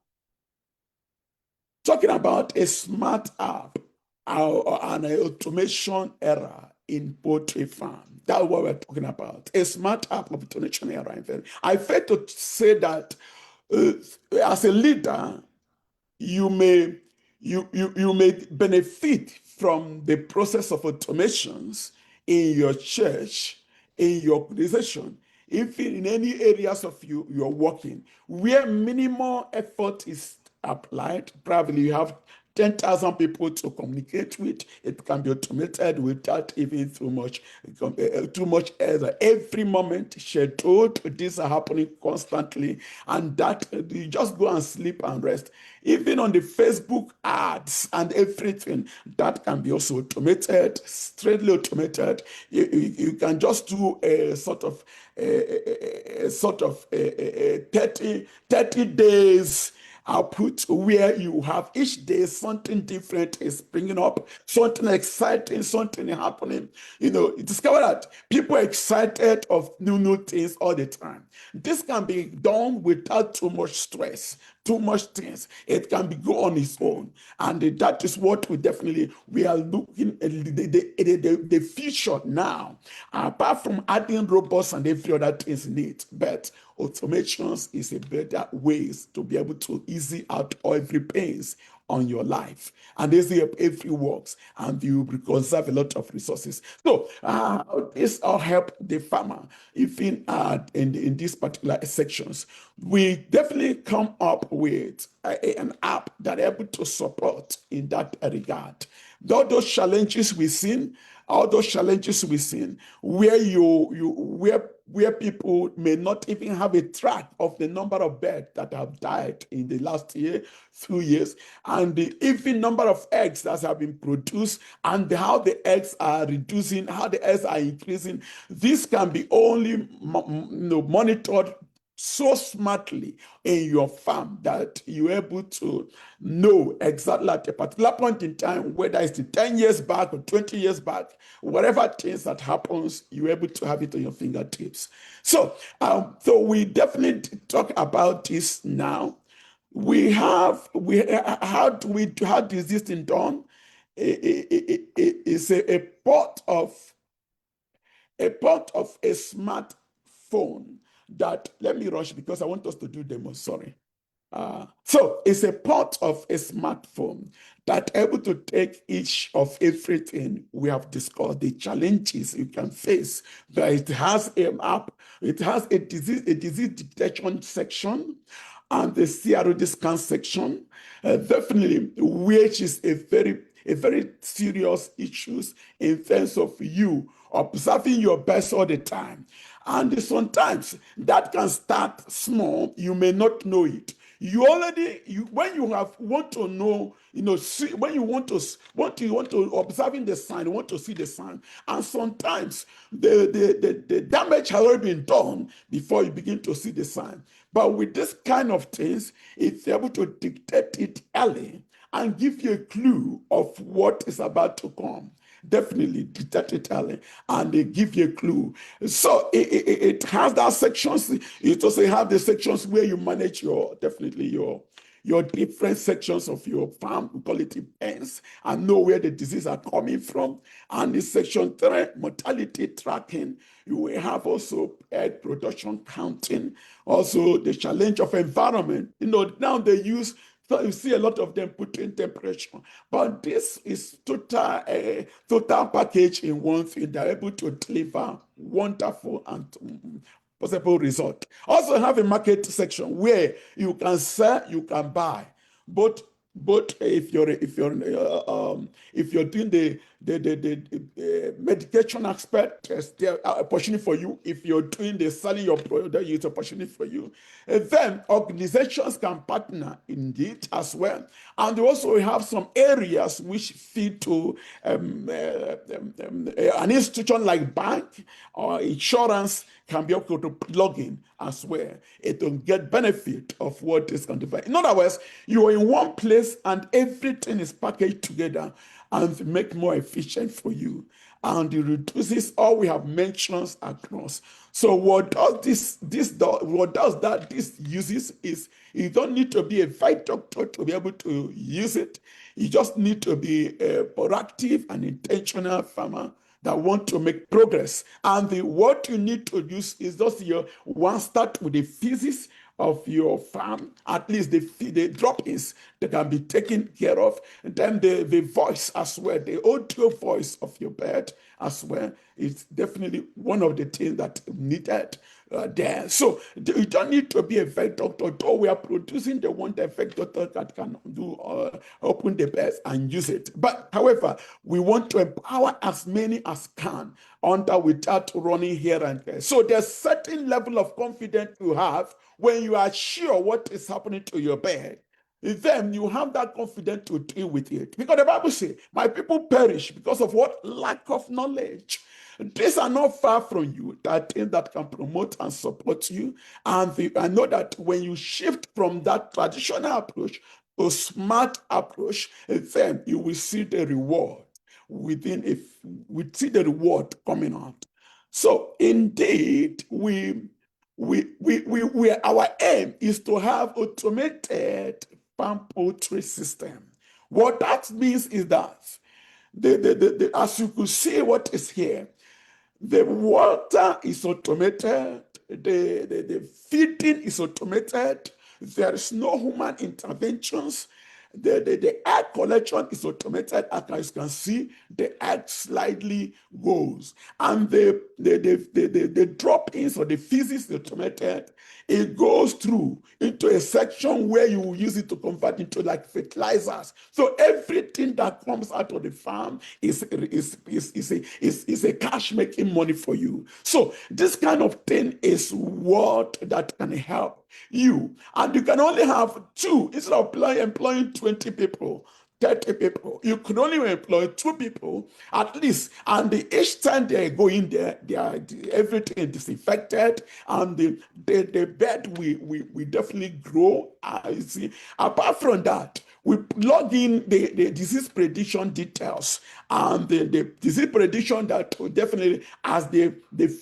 talking about a smart app or an automation era in poultry farm. That's what we're talking about. A smart app of automation era. I fail to say that as a leader, you may benefit from the process of automations in your church, in your organization, even in any areas of you're working, where minimal effort is applied. Probably you have 10,000 people to communicate with. It can be automated without even too much error. Every moment scheduled. These are happening constantly, and that you just go and sleep and rest. Even on the Facebook ads and everything, that can be also automated, straightly automated. You can just do a sort of 30 days output where you have each day something different is bringing up, something exciting, something happening. You discover that people are excited of new things all the time. This can be done without too much stress, too much things. It can be go on its own, and that is what we are looking at the future now. Apart from adding robots and every other things in it, but automations is a better ways to be able to easy out every pains on your life, and every works, and you conserve a lot of resources. So this all help the farmer. Even in these particular sections, we definitely come up with an app that are able to support in that regard. All those challenges we've seen, where people may not even have a track of the number of birds that have died in the last few years, and the even number of eggs that have been produced, and how the eggs are reducing, how the eggs are increasing. This can be only monitored so smartly in your farm that you're able to know exactly at a particular point in time, whether it's 10 years back or 20 years back, whatever things that happens, you're able to have it on your fingertips. So we definitely talk about this now. How is this thing done? It's a part of a smartphone that, let me rush because I want us to do demo, sorry. So it's a part of a smartphone that able to take each of everything we have discussed, the challenges you can face. But it has an app, it has a disease detection section, and the CRO scan section, definitely, which is a very serious issues in terms of you observing your best all the time. And sometimes that can start small, you may not know it. When you want to know, see, when you want to observing the sign, you want to see the sign, and sometimes the damage has already been done before you begin to see the sign. But with this kind of things, it's able to detect it early and give you a clue of what is about to come. Definitely detect it early, and they give you a clue. So it has that sections. It also have the sections where you manage your different sections of your farm, we call it pens, and know where the diseases are coming from. And in section 3, mortality tracking, you will have also egg production counting, also the challenge of environment. Now they use, so you see a lot of them put in temperature, but this is total package in one thing. They're able to deliver wonderful and possible result. Also have a market section where you can sell, you can buy, but if you're doing the medication aspect, there's opportunity for you. If you're doing the selling your product, it's opportunity for you. And then organizations can partner in it as well. And they also have some areas which feed to an institution like bank or insurance can be able to plug in as well. It will get benefit of what is going to be. In other words, you are in one place and everything is packaged together and make more efficient for you. And it reduces all we have mentioned across. So what does this uses is you don't need to be a vet doctor to be able to use it. You just need to be a proactive and intentional farmer that want to make progress. And what you need to use is just start with the physics of your farm, at least the drop-ins that can be taken care of, and then the voice as well, the audio voice of your bird as well is definitely one of the things that needed there. So you don't need to be a vet doctor, though we are producing the one vet doctor that can do open the birds and use it. But however, we want to empower as many as can without running here and there. So there's certain level of confidence you have when you are sure what is happening to your bird. Then you have that confidence to deal with it. Because the Bible says, my people perish because of what? Lack of knowledge. These are not far from you, that thing that can promote and support you. And I know that when you shift from that traditional approach to smart approach, then you will see the reward we see the reward coming out. So indeed, our aim is to have automated farm poultry system. What that means is that as you could see what is here, the water is automated, the feeding is automated, there is no human interventions. The egg collection is automated. As you can see, the egg slightly goes. And the drop-ins or the feces is automated. It goes through into a section where you will use it to convert into like fertilizers. So everything that comes out of the farm is a cash-making money for you. So this kind of thing is what that can help you. And you can only have 2 instead of employing 20 people. 30 people. You could only employ 2 people at least. And each time they go in there, everything is disinfected, and the bed we definitely grow. You see, apart from that, we log in the disease prediction details, and the disease prediction that will definitely, as the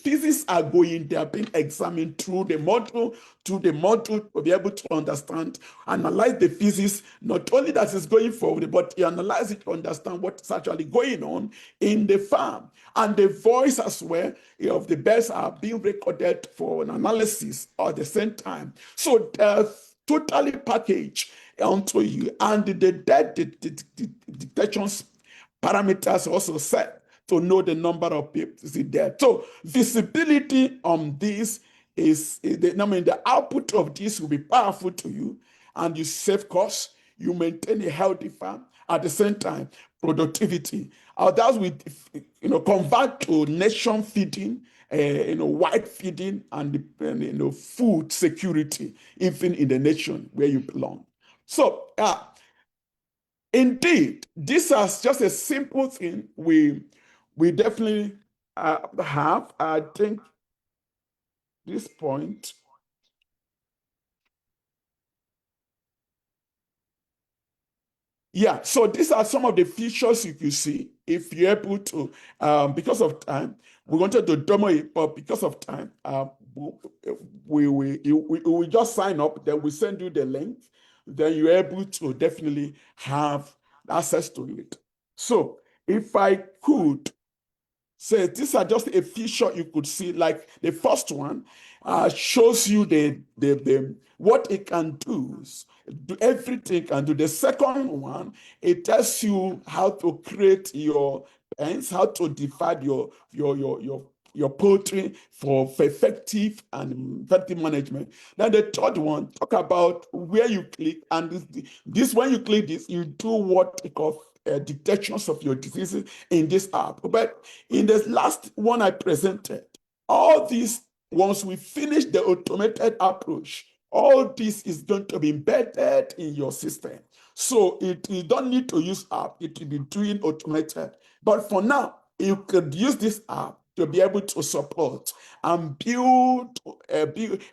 physics are going, they are being examined through the module, to be able to understand, analyze the physics, not only that is going forward, but you analyze it to understand what's actually going on in the farm. And the voice as well of the birds are being recorded for an analysis at the same time. So totally packaged onto you, and the death detection parameters also set to know the number of people dead. So visibility on this the output of this will be powerful to you, and you save costs, you maintain a healthy farm, at the same time, productivity. That will convert to nation feeding, wide feeding, and food security, even in the nation where you belong. So, indeed, this is just a simple thing we definitely have. I think this point. Yeah, so these are some of the features you can see if you're able to, because of time, we wanted to demo it, but because of time, we just sign up, then we send you the link, then you're able to definitely have access to it. So if I could say, these are just a feature you could see, like the first one shows you the what it can do everything it can do. The second one, it tells you how to create your pens, how to divide your poultry for effective management. Then the third one talk about where you click, and this when you click this, you do what it called detections of your diseases in this app. But in the last one I presented, all these, once we finish the automated approach, all this is going to be embedded in your system. So you don't need to use app, it will be doing automated. But for now, you could use this app to be able to support and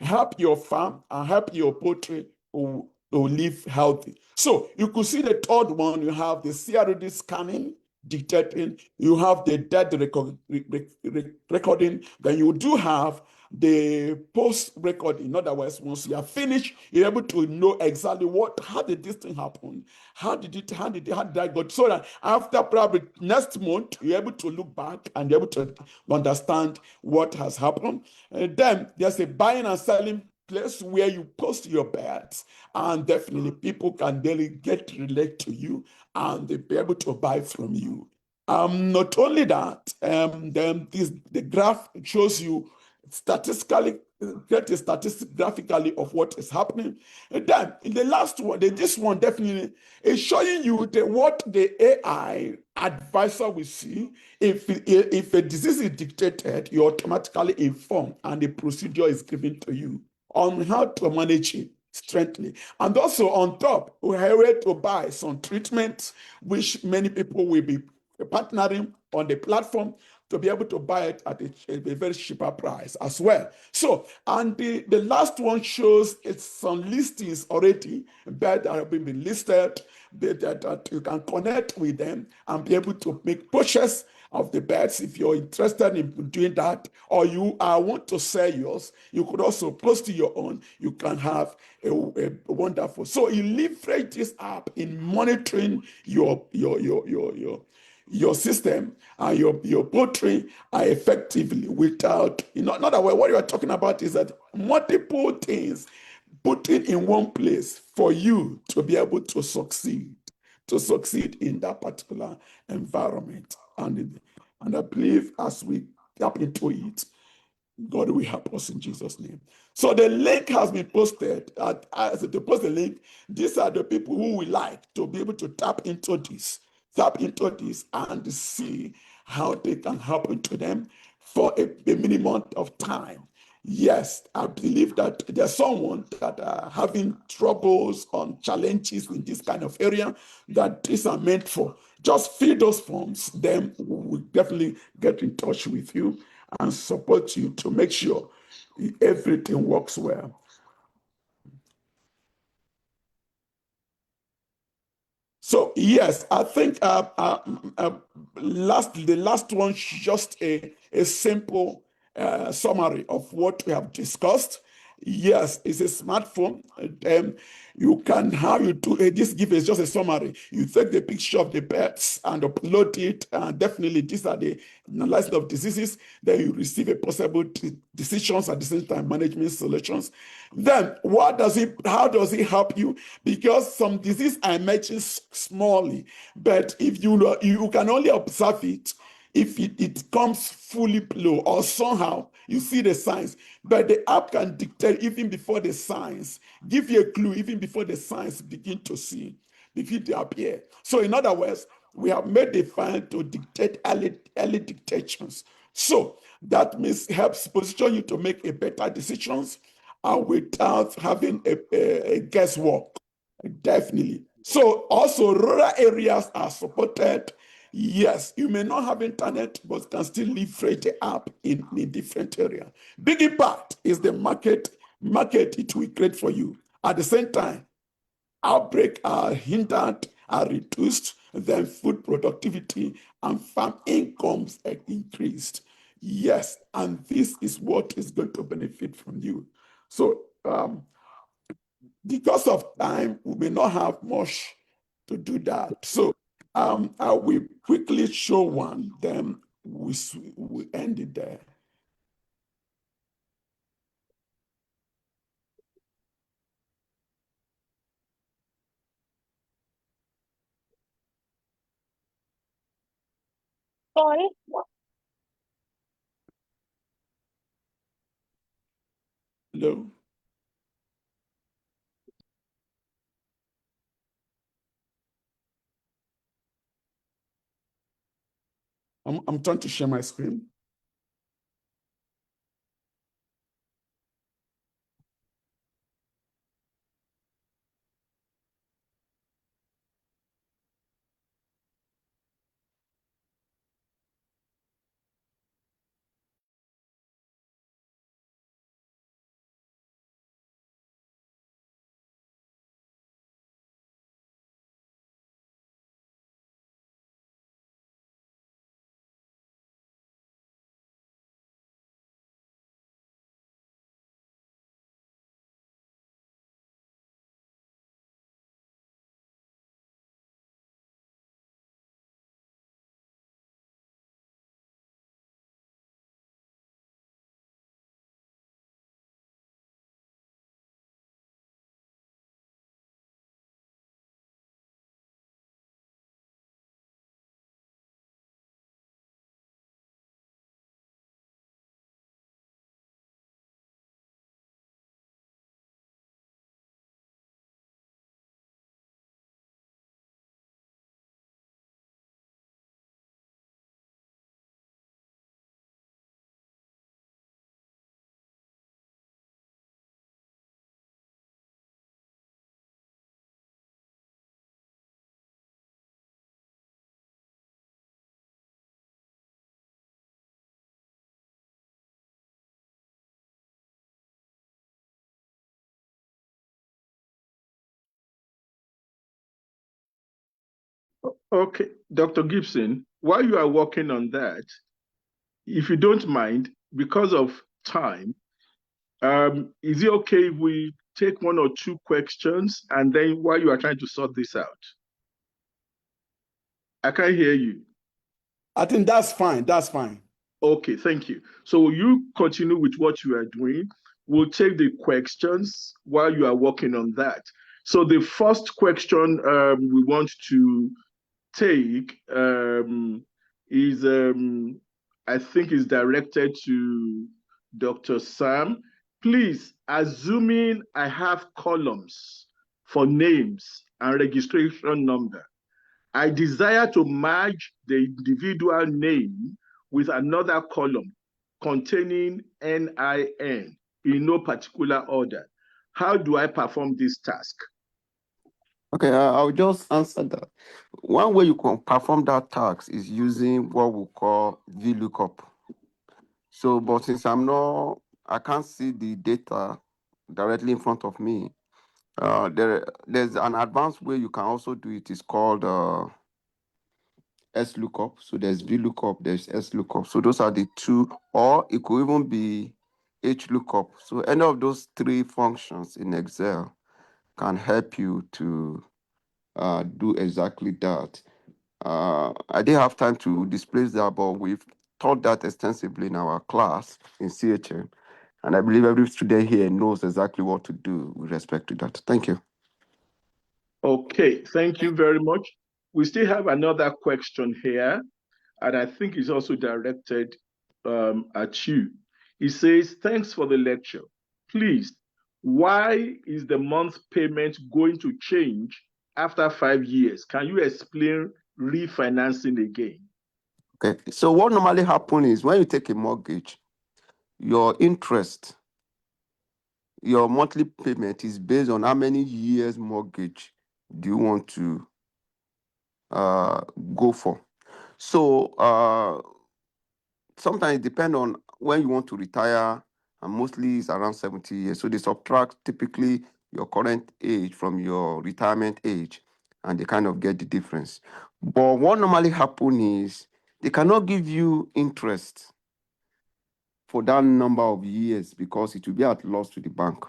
help your farm and help your poultry to live healthy. So you could see the third one, you have the CRD scanning, detecting, you have the dead recording, then you do have the post recording. In other words, once you are finished, you're able to know exactly how did this thing happen? How did that go? So that after probably next month, you're able to look back and you're able to understand what has happened. And then there's a buying and selling place where you post your bets, and definitely people can really relate to you, and they'll be able to buy from you. Not only that, then the graph shows you statistically, get a statistic graphically of what is happening. And then in the last one, this one definitely is showing you what the AI advisor will see. If a disease is dictated, you automatically inform, and the procedure is given to you on how to manage it strictly. And also on top, we have to buy some treatments, which many people will be partnering on the platform to be able to buy it at a very cheaper price as well. So, and the last one shows it's some listings already, that have been listed, that you can connect with them and be able to make purchase of the beds if you're interested in doing that, or you want to sell yours. You could also post your own. You can have a wonderful. So you leverage this app in monitoring your system and your poultry effectively without, in other words, what you are talking about is that multiple things put it in one place for you to be able to succeed in that particular environment. And I believe as we tap into it, God will help us in Jesus' name. So the link has been posted. As to post the link, these are the people who we like to be able to tap into this and see how they can happen to them for a minimum of time. Yes, I believe that there's someone that are having troubles on challenges in this kind of area that these are meant for. Just fill those forms, then we'll definitely get in touch with you and support you to make sure everything works well. So yes, I think the last one, just a simple summary of what we have discussed. Yes, it's a smartphone. You can have you do this. Give is just a summary. You take the picture of the pets and upload it, and definitely these are the analysis of diseases. Then you receive a possible decisions at the same time management solutions. Then what does it? How does it help you? Because some disease are emerging smallly, but if you can only observe it if it comes fully blown or somehow you see the signs, but the app can dictate even before the signs, give you a clue even before the signs begin to appear. So in other words, we have made the file to dictate early dictations. So that means helps position you to make a better decisions without having a guesswork. Definitely. So also rural areas are supported. Yes, you may not have internet, but can still leverage the app in a different area. Big impact is the market it will create for you. At the same time, outbreak are hindered, are reduced, then food productivity and farm incomes are increased. Yes, and this is what is going to benefit from you. So because of time, we may not have much to do that. So I will quickly show one, then we end it there. Sorry. Hello? I'm trying to share my screen. Okay, Dr. Gibson, while you are working on that, if you don't mind, because of time, is it okay if we take one or two questions and then while you are trying to sort this out? I can't hear you. I think that's fine. That's fine. Okay, thank you. So you continue with what you are doing. We'll take the questions while you are working on that. So the first question we want to take is, I think, is directed to Dr. Sam. Please, assuming I have columns for names and registration number, I desire to merge the individual name with another column. containing NIN in no particular order. How do I perform this task? Okay, I'll just answer that. One way you can perform that task is using what we call VLOOKUP. So, but since I can't see the data directly in front of me. There's an advanced way you can also do it. It's called SLOOKUP. So there's VLOOKUP, there's SLOOKUP. So those are the two, or it could even be HLOOKUP. So any of those three functions in Excel can help you to do exactly that. I didn't have time to display that, but we've taught that extensively in our class in CHM. And I believe every student here knows exactly what to do with respect to that. Thank you. Okay, thank you very much. We still have another question here, and I think it's also directed at you. It says, thanks for the lecture. Please, why is the month payment going to change after 5 years? Can you explain refinancing again? Okay, so what normally happens is when you take a mortgage, your interest, your monthly payment is based on how many years mortgage do you want to go for. So sometimes it depends on when you want to retire, and mostly it's around 70 years. So they subtract typically your current age from your retirement age, and they kind of get the difference. But what normally happens is they cannot give you interest for that number of years because it will be at loss to the bank.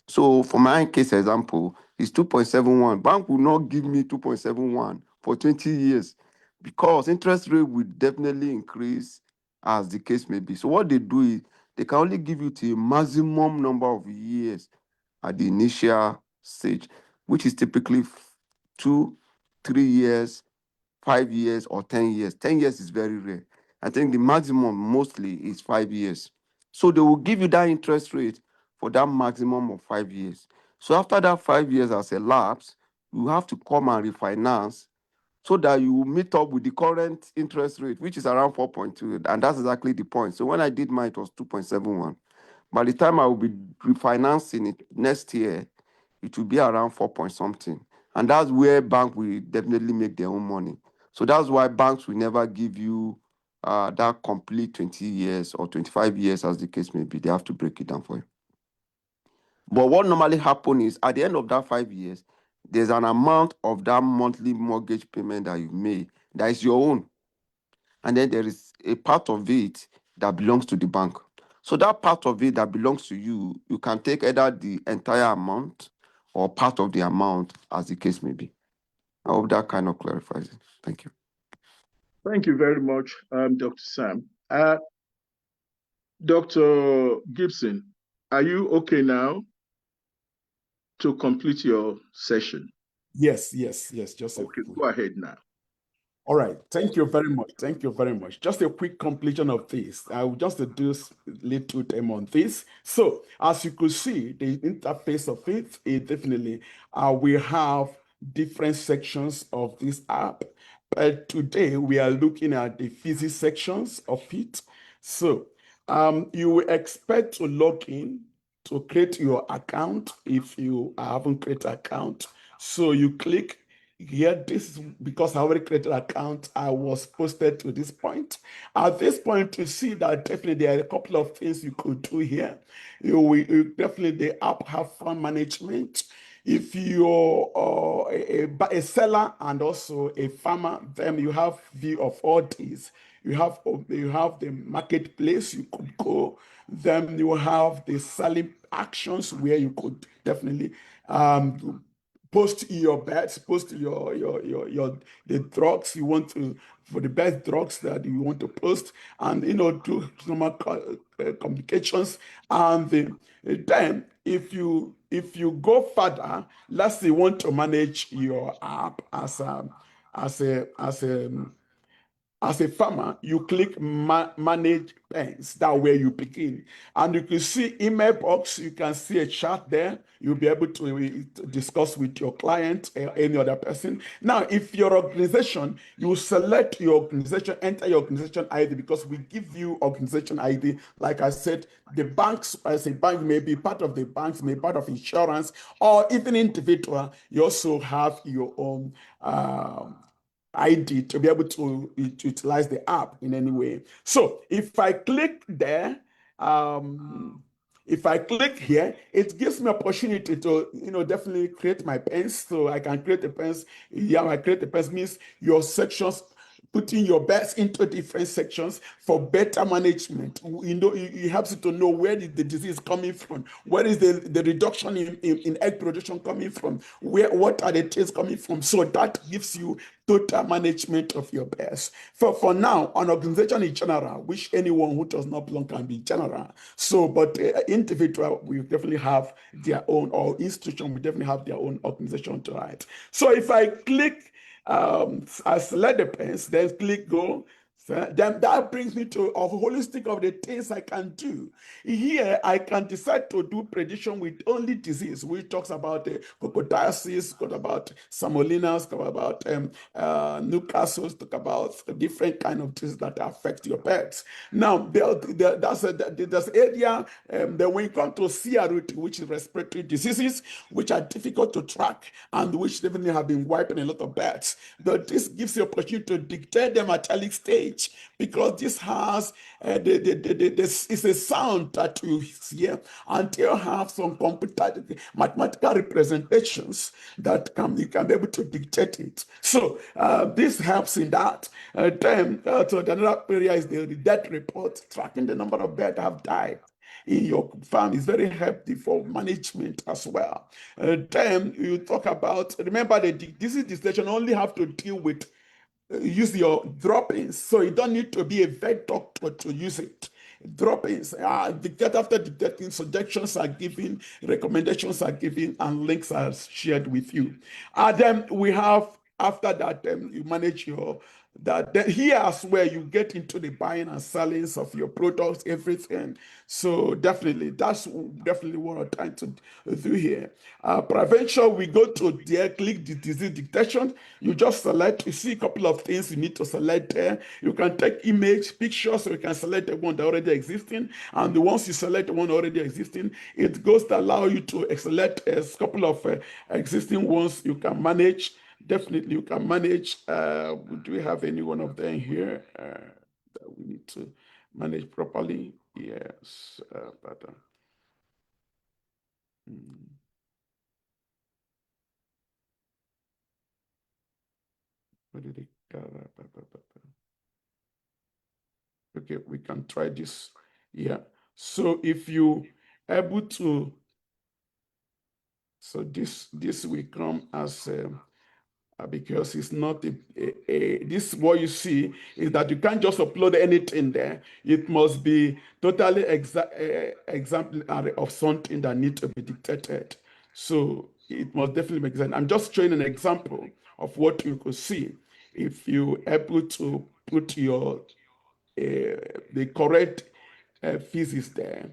So for my case example, it's 2.71. Bank will not give me 2.71 for 20 years because interest rate will definitely increase as the case may be. So what they do is they can only give you to a maximum number of years at the initial stage, which is typically 2, 3 years, 5 years, or 10 years. 10 years is very rare. I think the maximum mostly is 5 years. So they will give you that interest rate for that maximum of 5 years. So after that 5 years has elapsed, you have to come and refinance so that you will meet up with the current interest rate, which is around 4.2. And that's exactly the point. So when I did mine, it was 2.71. By the time I will be refinancing it next year, it will be around 4 point something. And that's where bank will definitely make their own money. So that's why banks will never give you that complete 20 years or 25 years, as the case may be. They have to break it down for you. But what normally happens is at the end of that 5 years, there's an amount of that monthly mortgage payment that you made that is your own. And then there is a part of it that belongs to the bank. So that part of it that belongs to you, you can take either the entire amount or part of the amount, as the case may be. I hope that kind of clarifies it. Thank you. Thank you very much, Dr. Sam. Dr. Gibson, are you okay now to complete your session? Yes. Just okay. Go ahead now. All right. Thank you very much. Thank you very much. Just a quick completion of this. I will just do a little time on this. So, as you could see, the interface of it is definitely we have different sections of this app. But today we are looking at the physics sections of it. So, you will expect to log in to create your account if you haven't created an account. So you click here. This is because I already created an account. I was posted to this point. At this point, you see that definitely there are a couple of things you could do here. You definitely, the app have fund management. If you're a seller and also a farmer, then you have view of all these. You have the marketplace you could go. Then you have the selling actions where you could definitely post your bets, post the drugs you want to, for the best drugs that you want to post, and do normal communications. And then if you go further, let's say you want to manage your app as a as a farmer, you click manage pens. That where you begin. And you can see email box, you can see a chat there. You'll be able to discuss with your client or any other person. Now, if your organization, you select your organization, enter your organization ID, because we give you organization ID. Like I said, the banks, as a bank, may be part of the banks, may be part of insurance, or even individual. You also have your own ID to be able to utilize the app in any way. So if I click there, if I click here, it gives me opportunity to, definitely create my pens. So I can create the pens. Yeah, I create the pens means your sections, putting your bets into different sections for better management. It helps you to know where is the disease coming from, where is the reduction in egg production coming from, what are the things coming from. So that gives you total management of your bets. For now, an organization in general, which anyone who does not belong can be general. So, but individual will definitely have their own, or institution will definitely have their own organization to write. So if I click, I select the pens, then click go. So then that brings me to a holistic of the things I can do. Here, I can decide to do prediction with only disease, which talks about crocodiasis, talk about Samolinas, talk about Newcastle, talk about different kind of diseases that affect your pets. Now, there's area, then when you come to CRUT, which is respiratory diseases, which are difficult to track and which definitely have been wiping a lot of pets. But this gives you opportunity to dictate them at early stage, because this has it's a sound that you hear until you have some computer mathematical representations that you can be able to dictate it. So this helps in that. So the another area is the death report, tracking the number of birds that have died in your farm is very helpful for management as well. Then you talk about, remember the disease distinction only have to deal with use your droppings, so you don't need to be a vet doctor to use it. Droppings, after detecting, suggestions are given, recommendations are given, and links are shared with you. And then we have, after that, you manage your that here as well, you get into the buying and selling of your products, everything. So definitely, that's definitely what I'm trying to do here. Prevention, we go to there, click the disease detection. You just select, you see a couple of things you need to select there. You can take image, pictures, so you can select the one that already existing. And once you select the one already existing, it goes to allow you to select a couple of existing ones you can manage. Definitely, you can manage. Do we have any one of them here that we need to manage properly? Yes, what did it? Okay, we can try this. Yeah. So if you able to, so this will come as because it's not this what you see is that you can't just upload anything there. It must be totally exemplary of something that needs to be detected. So it must definitely make sense. I'm just showing an example of what you could see if you able to put your the correct physics there.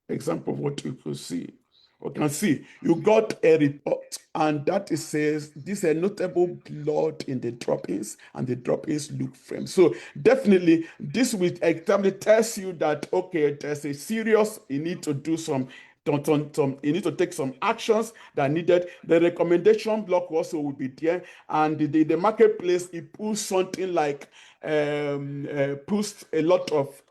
Example of what you could see. You can see you got a report, and that it says this is a notable blood in the droppings, and the droppings look frame. So definitely, this will exactly tells you that okay, there's a serious. You need to do some. You need to take some actions that are needed. The recommendation block also will be there, and the marketplace it pulls something like puts a lot of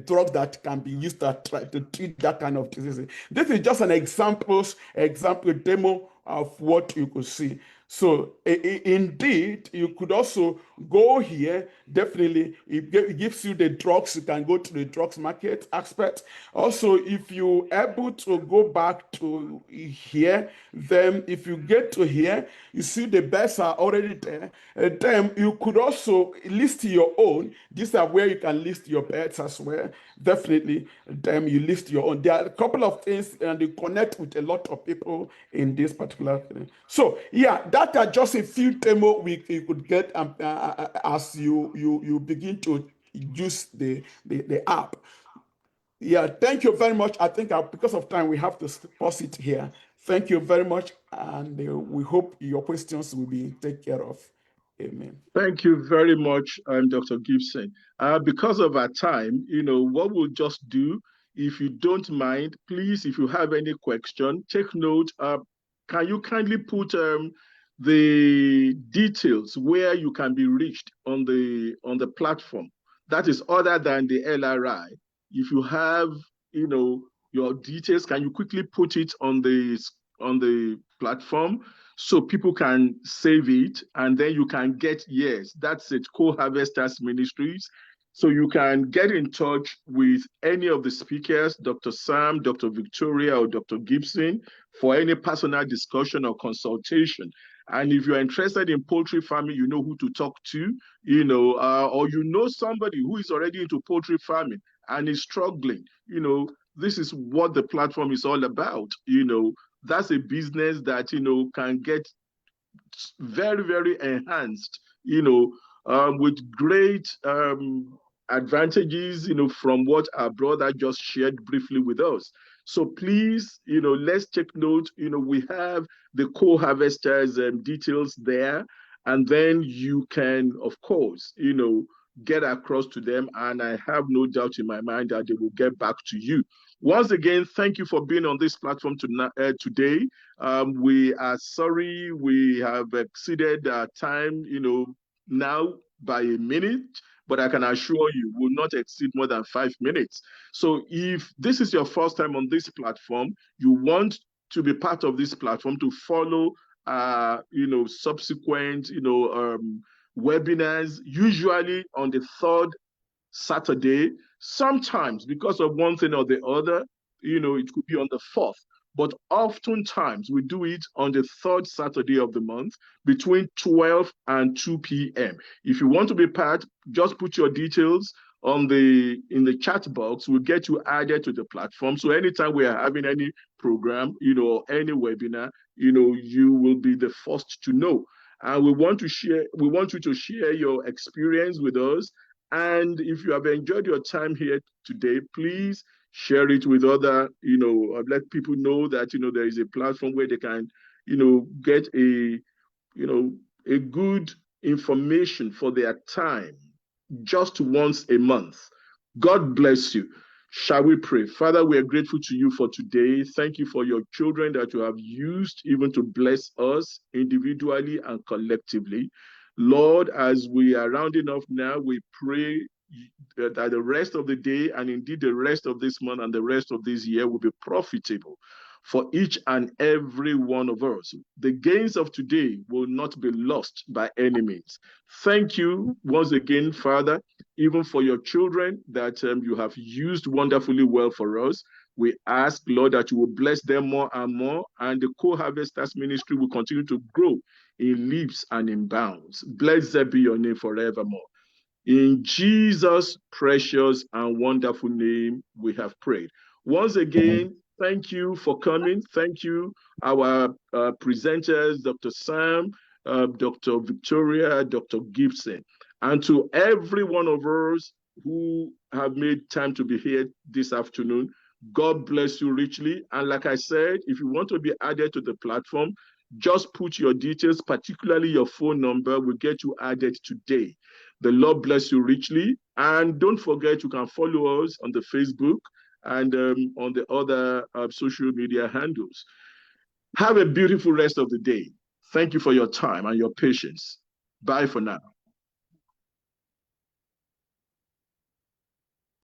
drugs that can be used to try to treat that kind of disease. This is just an example demo of what you could see. So indeed, you could also go here. Definitely, it gives you the drugs. You can go to the drugs market aspect. Also, if you're able to go back to here, then if you get to here, you see the bets are already there. Then you could also list your own. These are where you can list your bets as well. Definitely, then you list your own. There are a couple of things, and you connect with a lot of people in this particular thing. So yeah, that are just a few demo we could get as you begin to use the app. Yeah, thank you very much. I think because of time, we have to pause it here. Thank you very much, and we hope your questions will be taken care of. Amen. Thank you very much, Dr. Gibson. Because of our time, what we'll just do, if you don't mind, please, if you have any question, take note. Can you kindly put the details where you can be reached on the platform? That is other than the LRI. If you have, your details, can you quickly put it on the platform so people can save it, and then you can get, yes, that's it, Co-Harvesters Ministries. So you can get in touch with any of the speakers, Dr. Sam, Dr. Victoria, or Dr. Gibson, for any personal discussion or consultation. And if you're interested in poultry farming, you know who to talk to, or somebody who is already into poultry farming and is struggling, this is what the platform is all about. That's a business that, can get very, very enhanced, with great advantages, from what our brother just shared briefly with us. So please, let's take note. We have the co-harvesters details there, and then you can, of course, get across to them. And I have no doubt in my mind that they will get back to you. Once again, thank you for being on this platform today. We are sorry we have exceeded our time, now by a minute, but I can assure you will not exceed more than 5 minutes. So if this is your first time on this platform, you want to be part of this platform to follow, subsequent, webinars, usually on the third Saturday. Sometimes, because of one thing or the other, it could be on the fourth. But oftentimes, we do it on the third Saturday of the month between 12 and 2 p.m. If you want to be part, just put your details in the chat box. We'll get you added to the platform. So anytime we are having any program, or any webinar, you will be the first to know. And we want you to share your experience with us. And if you have enjoyed your time here today, please share it with other, let people know that, there is a platform where they can, get a good information for their time just once a month. God bless you. Shall we pray? Father, we are grateful to you for today. Thank you for your children that you have used even to bless us individually and collectively. Lord, as we are rounding off now, we pray that the rest of the day, and indeed the rest of this month and the rest of this year, will be profitable for each and every one of us. The gains of today will not be lost by any means. Thank you once again, Father, even for your children that you have used wonderfully well for us. We ask, Lord, that you will bless them more and more, and the Co-Harvesters Ministry will continue to grow in leaps and in bounds. Blessed be your name forevermore. In Jesus' precious and wonderful name, we have prayed. Once again, thank you for coming. Thank you, our presenters, Dr. Sam, Dr. Victoria, Dr. Gibson, and to every one of us who have made time to be here this afternoon. God bless you richly. And like I said, if you want to be added to the platform, just put your details, particularly your phone number. We'll get you added today. The Lord bless you richly. And don't forget, you can follow us on the Facebook and on the other social media handles. Have a beautiful rest of the day. Thank you for your time and your patience. Bye for now.